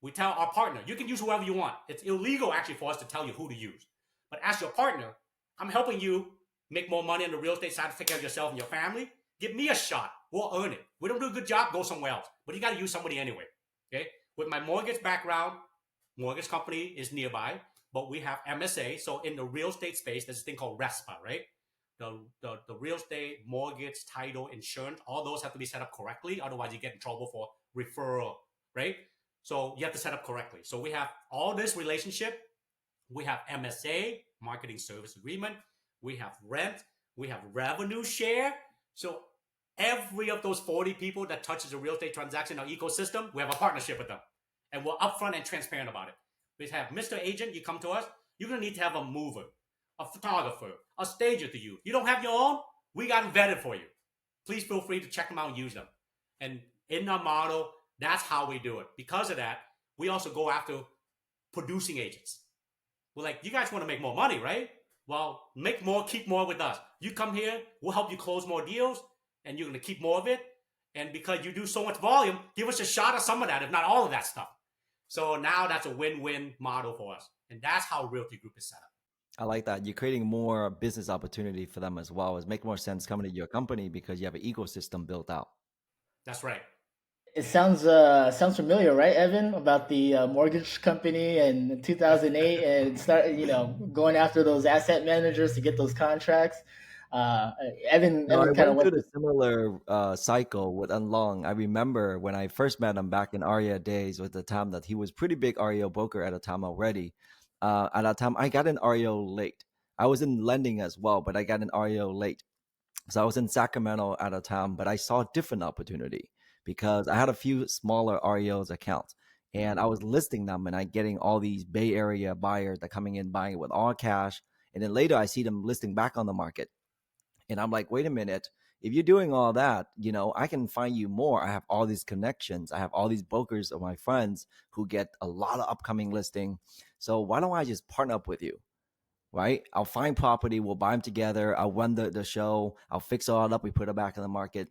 We tell our partner, you can use whoever you want. It's illegal actually for us to tell you who to use. But as your partner, I'm helping you make more money on the real estate side to take care of yourself and your family. Give me a shot. We'll earn it. We don't do a good job, go somewhere else. But you got to use somebody anyway. Okay, with my mortgage background, mortgage company is nearby, but we have MSA. So in the real estate space, there's a thing called RESPA, right? The real estate, mortgage, title, insurance, all those have to be set up correctly. Otherwise, you get in trouble for referral, right? So you have to set up correctly. So we have all this relationship. We have MSA, marketing service agreement. We have rent. We have revenue share. So every of those 40 people that touches a real estate transaction in our ecosystem, we have a partnership with them. And we're upfront and transparent about it. We have Mr. Agent, you come to us, you're going to need to have a mover, a photographer, a stager to you. You don't have your own? We got them vetted for you. Please feel free to check them out and use them. And in our model, that's how we do it. Because of that, we also go after producing agents. We're like, you guys want to make more money, right? Well, make more, keep more with us. You come here, we'll help you close more deals, and you're going to keep more of it. And because you do so much volume, give us a shot of some of that, if not all of that stuff. So now that's a win-win model for us. And that's how Realty Group is set up. I like that. You're creating more business opportunity for them as well. It makes more sense coming to your company because you have an ecosystem built out. That's right. It sounds familiar, right, Evan? About the mortgage company in 2008 and start, going after those asset managers to get those contracts. Evan I kind of went through the similar cycle with Long. I remember when I first met him back in Aria days, was the time that he was pretty big REO broker at a time already. At that time, I got an REO late. I was in lending as well, but I got an REO late. So I was in Sacramento at a time, but I saw a different opportunity because I had a few smaller REOs accounts and I was listing them and I getting all these Bay Area buyers that coming in buying it with all cash. And then later I see them listing back on the market. And I'm like, wait a minute, if you're doing all that, I can find you more. I have all these connections. I have all these brokers of my friends who get a lot of upcoming listing. So why don't I just partner up with you, right? I'll find property. We'll buy them together. I'll run the show. I'll fix all it up. We put it back in the market.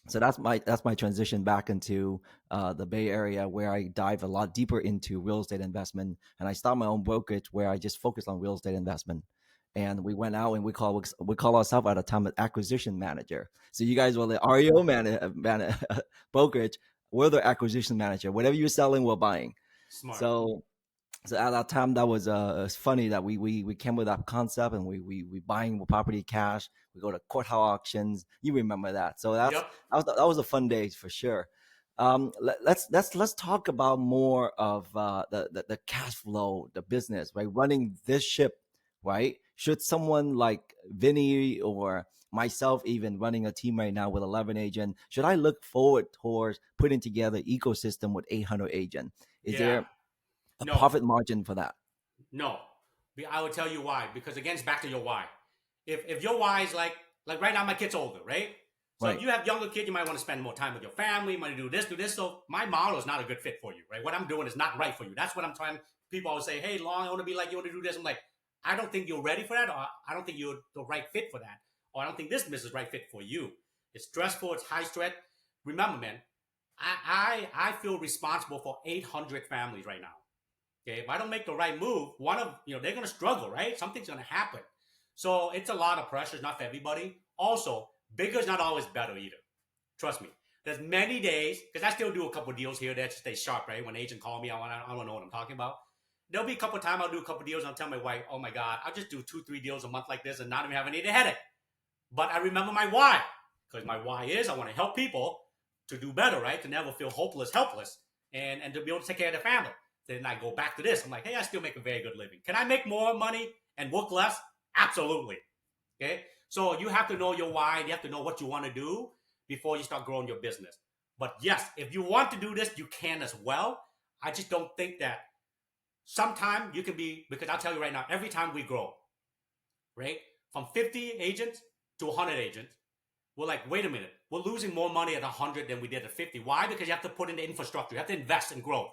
So that's my transition back into the Bay Area, where I dive a lot deeper into real estate investment, and I start my own brokerage where I just focus on real estate investment. And we went out and we call ourselves at a time an acquisition manager. So you guys were the REO brokerage. We're the acquisition manager. Whatever you're selling, we're buying. Smart. So at that time, that was it's funny that we came with that concept, and we buying property cash. We go to courthouse auctions. You remember that? So Yep. that was a fun day for sure. Let's talk about more of the cash flow, the business, right? Running this ship, right? Should someone like Vinny or myself, even running a team right now with 11 agents, should I look forward towards putting together ecosystem with 800 agents? Is Yeah. there a No. profit margin for that? No. I will tell you why. Because again, it's back to your why. If your why is like right now, my kid's older, right? So Right. if you have younger kids, you might want to spend more time with your family. You might do this, do this. So my model is not a good fit for you, right? What I'm doing is not right for you. That's what I'm trying. People always say, "Hey, Long, I want to be like you. Want to do this?" I'm like, I don't think you're ready for that, or I don't think you're the right fit for that, or I don't think this business is the right fit for you. It's stressful. It's high stress. Remember, man, I feel responsible for 800 families right now. Okay, if I don't make the right move, they're gonna struggle, right? Something's gonna happen. So it's a lot of pressure. It's not for everybody. Also, bigger is not always better either. Trust me. There's many days because I still do a couple deals here that stay sharp, right? When an agent call me, I want to know what I'm talking about. There'll be a couple times I'll do a couple deals and I'll tell my wife, "Oh my God, I'll just do 2, 3 deals a month like this and not even have any headache." But I remember my why, because my why is I want to help people to do better, right? To never feel hopeless, helpless, and to be able to take care of their family. Then I go back to this. I'm like, hey, I still make a very good living. Can I make more money and work less? Absolutely. Okay. So you have to know your why. You have to know what you want to do before you start growing your business. But yes, if you want to do this, you can as well. I just don't think that sometimes you can be, because I'll tell you right now, every time we grow, right, from 50 agents to 100 agents, we're like, wait a minute, we're losing more money at 100 than we did at 50. Why? Because you have to put in the infrastructure. You have to invest in growth.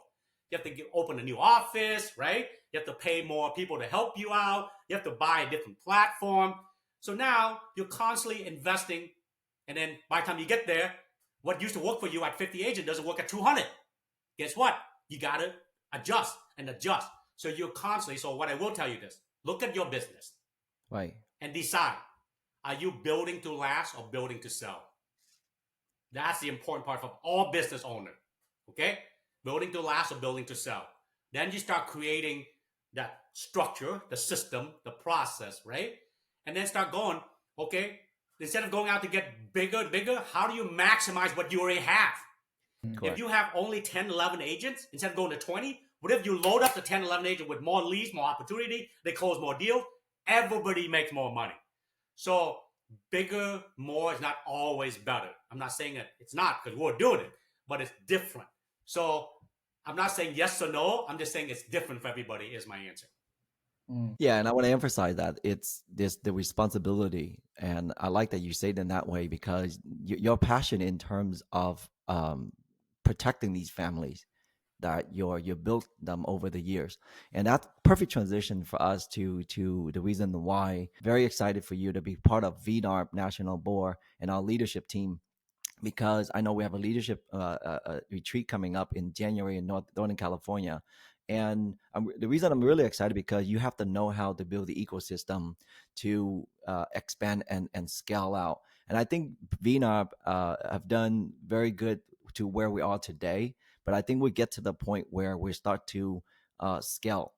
You have to open a new office, right? You have to pay more people to help you out. You have to buy a different platform. So now you're constantly investing. And then by the time you get there, what used to work for you at 50 agent doesn't work at 200. Guess what? You got to adjust and adjust. So you're constantly, so what I will tell you this, look at your business. Right. And decide, are you building to last or building to sell? That's the important part for all business owners. Okay? Building to last or building to sell. Then you start creating that structure, the system, the process, right? And then start going, okay, instead of going out to get bigger, how do you maximize what you already have? Correct. If you have only 10, 11 agents, instead of going to 20, what if you load up the 10, 11 agents with more leads, more opportunity, they close more deals, everybody makes more money. So bigger, more is not always better. I'm not saying that it's not, because we're doing it, but it's different. So I'm not saying yes or no. I'm just saying it's different for everybody is my answer. Yeah, and I want to emphasize that it's this the responsibility, and I like that you say it in that way because your passion in terms of protecting these families that you built them over the years, and that's perfect transition for us to the reason why very excited for you to be part of VNARP National Board and our leadership team, because I know we have a leadership retreat coming up in January in Northern California. And the reason I'm really excited because you have to know how to build the ecosystem to expand and scale out. And I think VNARP have done very good to where we are today. But I think we get to the point where we start to scale,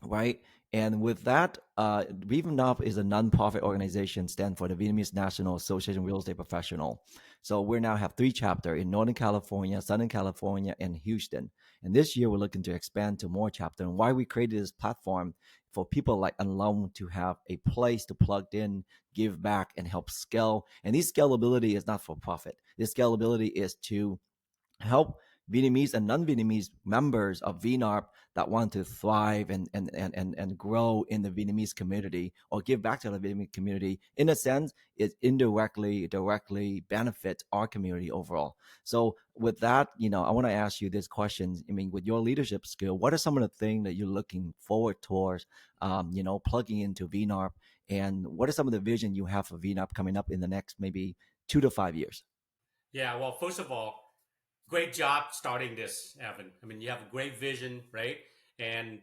right? And with that, VNAP is a nonprofit organization, stand for the Vietnamese National Association of Real Estate Professional. So we now have 3 chapters in Northern California, Southern California, and Houston. And this year we're looking to expand to more chapters. And why we created this platform for people like Unloan to have a place to plug in, give back, and help scale. And this scalability is not for profit. This scalability is to help Vietnamese and non-Vietnamese members of VNARP that want to thrive and grow in the Vietnamese community or give back to the Vietnamese community. In a sense, it directly benefits our community overall. So with that, I want to ask you this question. I mean, with your leadership skill, what are some of the things that you're looking forward towards, plugging into VNARP, and what are some of the vision you have for VNARP coming up in the next maybe 2 to 5 years? Yeah, well, first of all, great job starting this, Evan. I mean, you have a great vision, right? And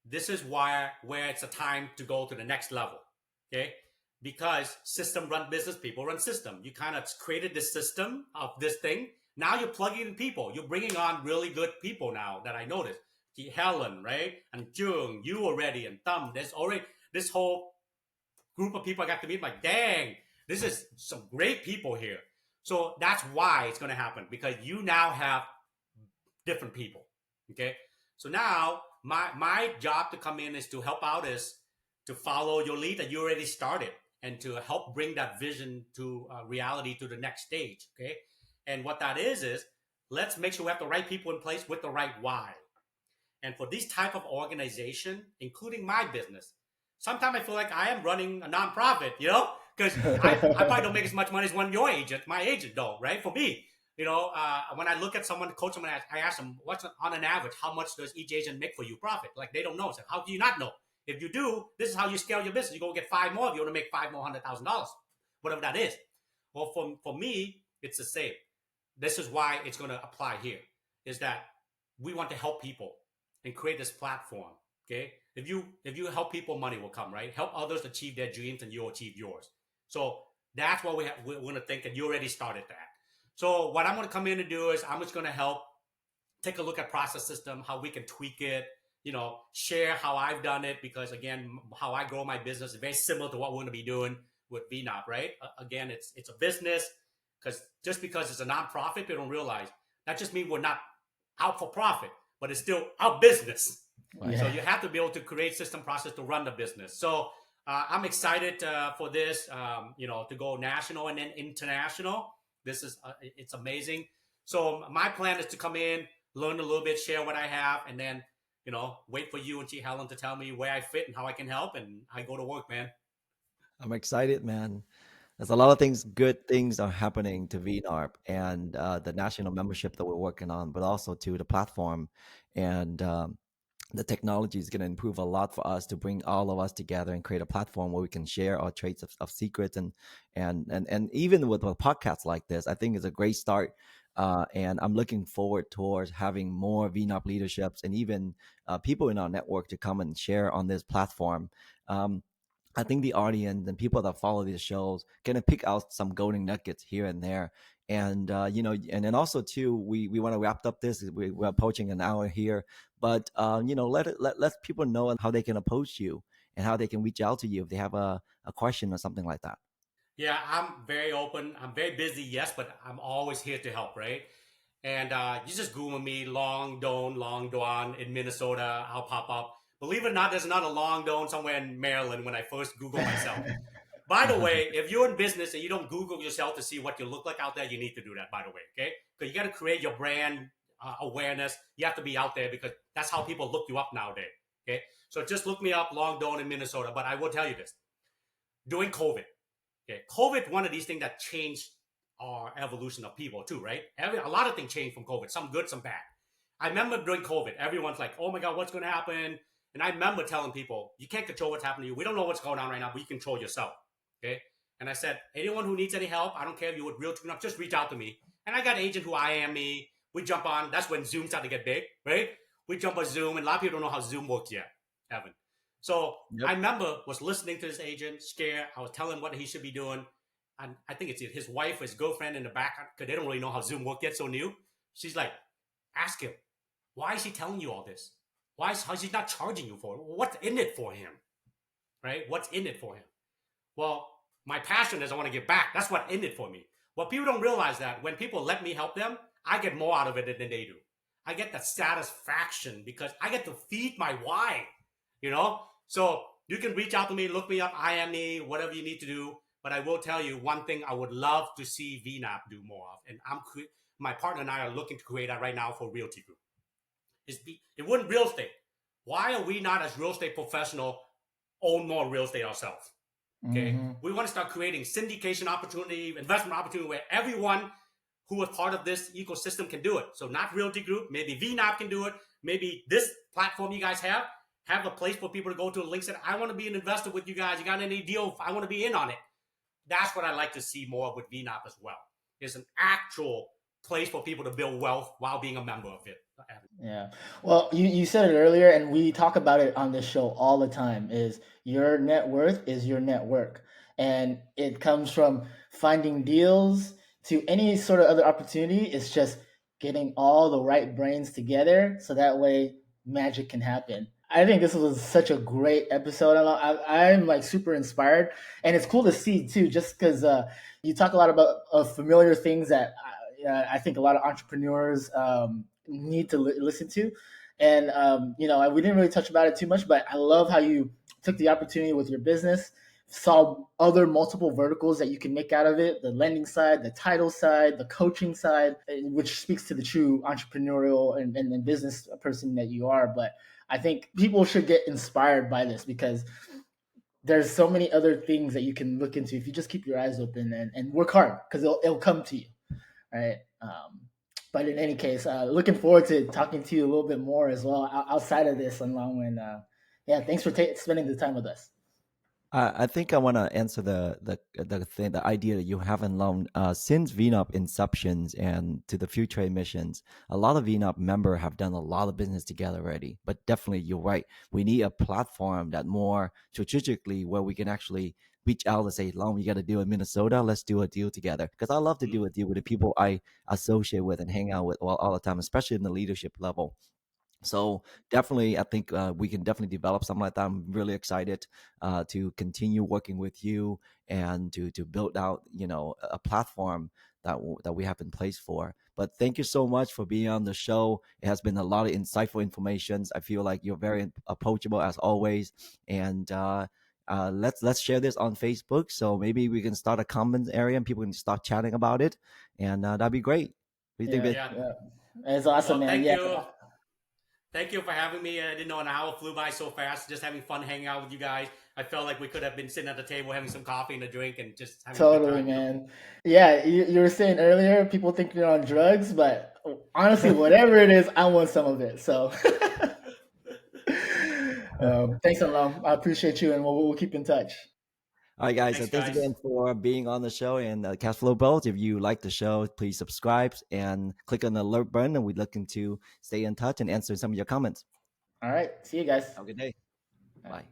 this is where it's a time to go to the next level. Okay. Because system run business, people run system. You kind of created this system of this thing. Now you're plugging in people. You're bringing on really good people now that I noticed. Helen, right? And Jung, you already, and Thumb. There's already this whole group of people I got to meet. Like, dang, this is some great people here. So that's why it's going to happen, because you now have different people. Okay. So now my job to come in is to help out, is to follow your lead that you already started, and to help bring that vision to reality to the next stage. Okay. And what that is let's make sure we have the right people in place with the right why. And for this type of organization, including my business, sometimes I feel like I am running a nonprofit, because I probably don't make as much money as one of your agents. My agent don't, right? For me, when I look at someone, coach someone, I ask them, what's on an average, how much does each agent make for you profit? Like, they don't know. So how do you not know? If you do, this is how you scale your business. You go get 5 more, you want to make $5 more $100,000, whatever that is. Well, for me, it's the same. This is why it's going to apply here, is that we want to help people and create this platform. Okay. If you help people, money will come, right? Help others achieve their dreams and you'll achieve yours. So that's what we're going to think, and you already started that. So what I'm going to come in and do is I'm just going to help take a look at process system, how we can tweak it, share how I've done it, because again, how I grow my business is very similar to what we're going to be doing with VNOP, right? Again, it's a business, because it's a nonprofit, people don't realize that just means we're not out for profit, but it's still our business. Yeah. So you have to be able to create system process to run the business. So I'm excited for this, to go national and then international. This is it's amazing. So my plan is to come in, learn a little bit, share what I have, and then wait for you and T. Helen to tell me where I fit and how I can help, and I go to work, man. I'm excited, man. There's a lot of things, good things are happening to VNARP and the national membership that we're working on, but also to the platform. And the technology is going to improve a lot for us to bring all of us together and create a platform where we can share our traits of secrets, and even with a podcast like this, I think is a great start. And I'm looking forward towards having more VNARP leaderships and even people in our network to come and share on this platform. I think the audience and people that follow these shows gonna pick out some golden nuggets here and there. And and then also too, we want to wrap up this. We're approaching an hour here, but let people know how they can approach you and how they can reach out to you if they have a question or something like that. Yeah, I'm very open. I'm very busy, yes, but I'm always here to help, right? And you just Google me, Long Doan in Minnesota. I'll pop up. Believe it or not, there's another Long Doan somewhere in Maryland when I first Google myself. By the way, if you're in business and you don't Google yourself to see what you look like out there, you need to do that, by the way, okay? Because you got to create your brand awareness. You have to be out there, because that's how people look you up nowadays, okay? So just look me up, Long Doan in Minnesota. But I will tell you this. During COVID, okay, COVID, one of these things that changed our evolution of people too, right? A lot of things changed from COVID, some good, some bad. I remember during COVID, everyone's like, oh my God, what's going to happen? And I remember telling people, you can't control what's happening to you. We don't know what's going on right now, but you control yourself. Okay. And I said, anyone who needs any help, I don't care if you would real enough, just reach out to me. And I got an agent who IM me. We jump on. That's when Zoom started to get big, right? We jump on Zoom, and a lot of people don't know how Zoom works yet, Evan. So yep. I remember was listening to this agent, scared. I was telling him what he should be doing. And I think it's his wife, his girlfriend in the back, because they don't really know how Zoom works yet, so new. She's like, ask him, why is he telling you all this? How's he not charging you for it? What's in it for him? Right? What's in it for him? Well, my passion is I want to give back. That's what's in it for me. Well, people don't realize that when people let me help them, I get more out of it than they do. I get that satisfaction because I get to feed my why, So you can reach out to me, look me up, IM me, whatever you need to do. But I will tell you one thing I would love to see VNAP do more of. And my partner and I are looking to create that right now for Realty Group. It wouldn't real estate. Why are we not, as real estate professional, own more real estate ourselves? Okay. Mm-hmm. We want to start creating syndication opportunity, investment opportunity where everyone who is part of this ecosystem can do it. So not Realty Group, maybe VNAP can do it. Maybe this platform you guys have a place for people to go to, links that I want to be an investor with you guys. You got any deal? I want to be in on it. That's what I like to see more with VNAP as well. is an actual place for people to build wealth while being a member of it. Yeah. Well, you said it earlier, and we talk about it on this show all the time, is your net worth is your network. And it comes from finding deals to any sort of other opportunity. It's just getting all the right brains together so that way magic can happen. I think this was such a great episode. I'm like super inspired, and it's cool to see too, just because you talk a lot about familiar things that I think a lot of entrepreneurs need to listen to. And we didn't really touch about it too much, but I love how you took the opportunity with your business, saw other multiple verticals that you can make out of it: the lending side, the title side, the coaching side, which speaks to the true entrepreneurial and business person that you are. But I think people should get inspired by this because there's so many other things that you can look into if you just keep your eyes open and work hard, because it'll come to you, right? But in any case, looking forward to talking to you a little bit more as well outside of this, Long. And thanks for spending the time with us. I think I want to answer the idea that you have in loan. Since VNOP inceptions and to the future emissions, a lot of VNOP member have done a lot of business together already. But definitely, you're right. We need a platform that more strategically where we can actually reach out and say, "Long, you got a deal in Minnesota. Let's do a deal together." Because I love to do a deal with the people I associate with and hang out with all the time, especially in the leadership level. So definitely, I think we can definitely develop something like that. I'm really excited to continue working with you and to build out, a platform that we have in place for. But thank you so much for being on the show. It has been a lot of insightful information. I feel like you're very approachable as always, and let's share this on Facebook. So maybe we can start a comments area and people can start chatting about it, and that'd be great. What do you think, Vin? It's awesome, Well, man. thank you. Thank you for having me. I didn't know an hour flew by so fast. Just having fun hanging out with you guys. I felt like we could have been sitting at the table having some coffee and a drink and just having a good Totally, time. man. Yeah, you were saying earlier, people think you're on drugs, but honestly, whatever it is, I want some of it. So thanks a lot. I appreciate you, and we'll keep in touch. All right, guys. Thanks, Thanks guys. again for being on the show and Cashflow Bros. If you like the show, please subscribe and click on the alert button. And we're looking to stay in touch and answer some of your comments. All right. See you guys. Have a good day. Bye.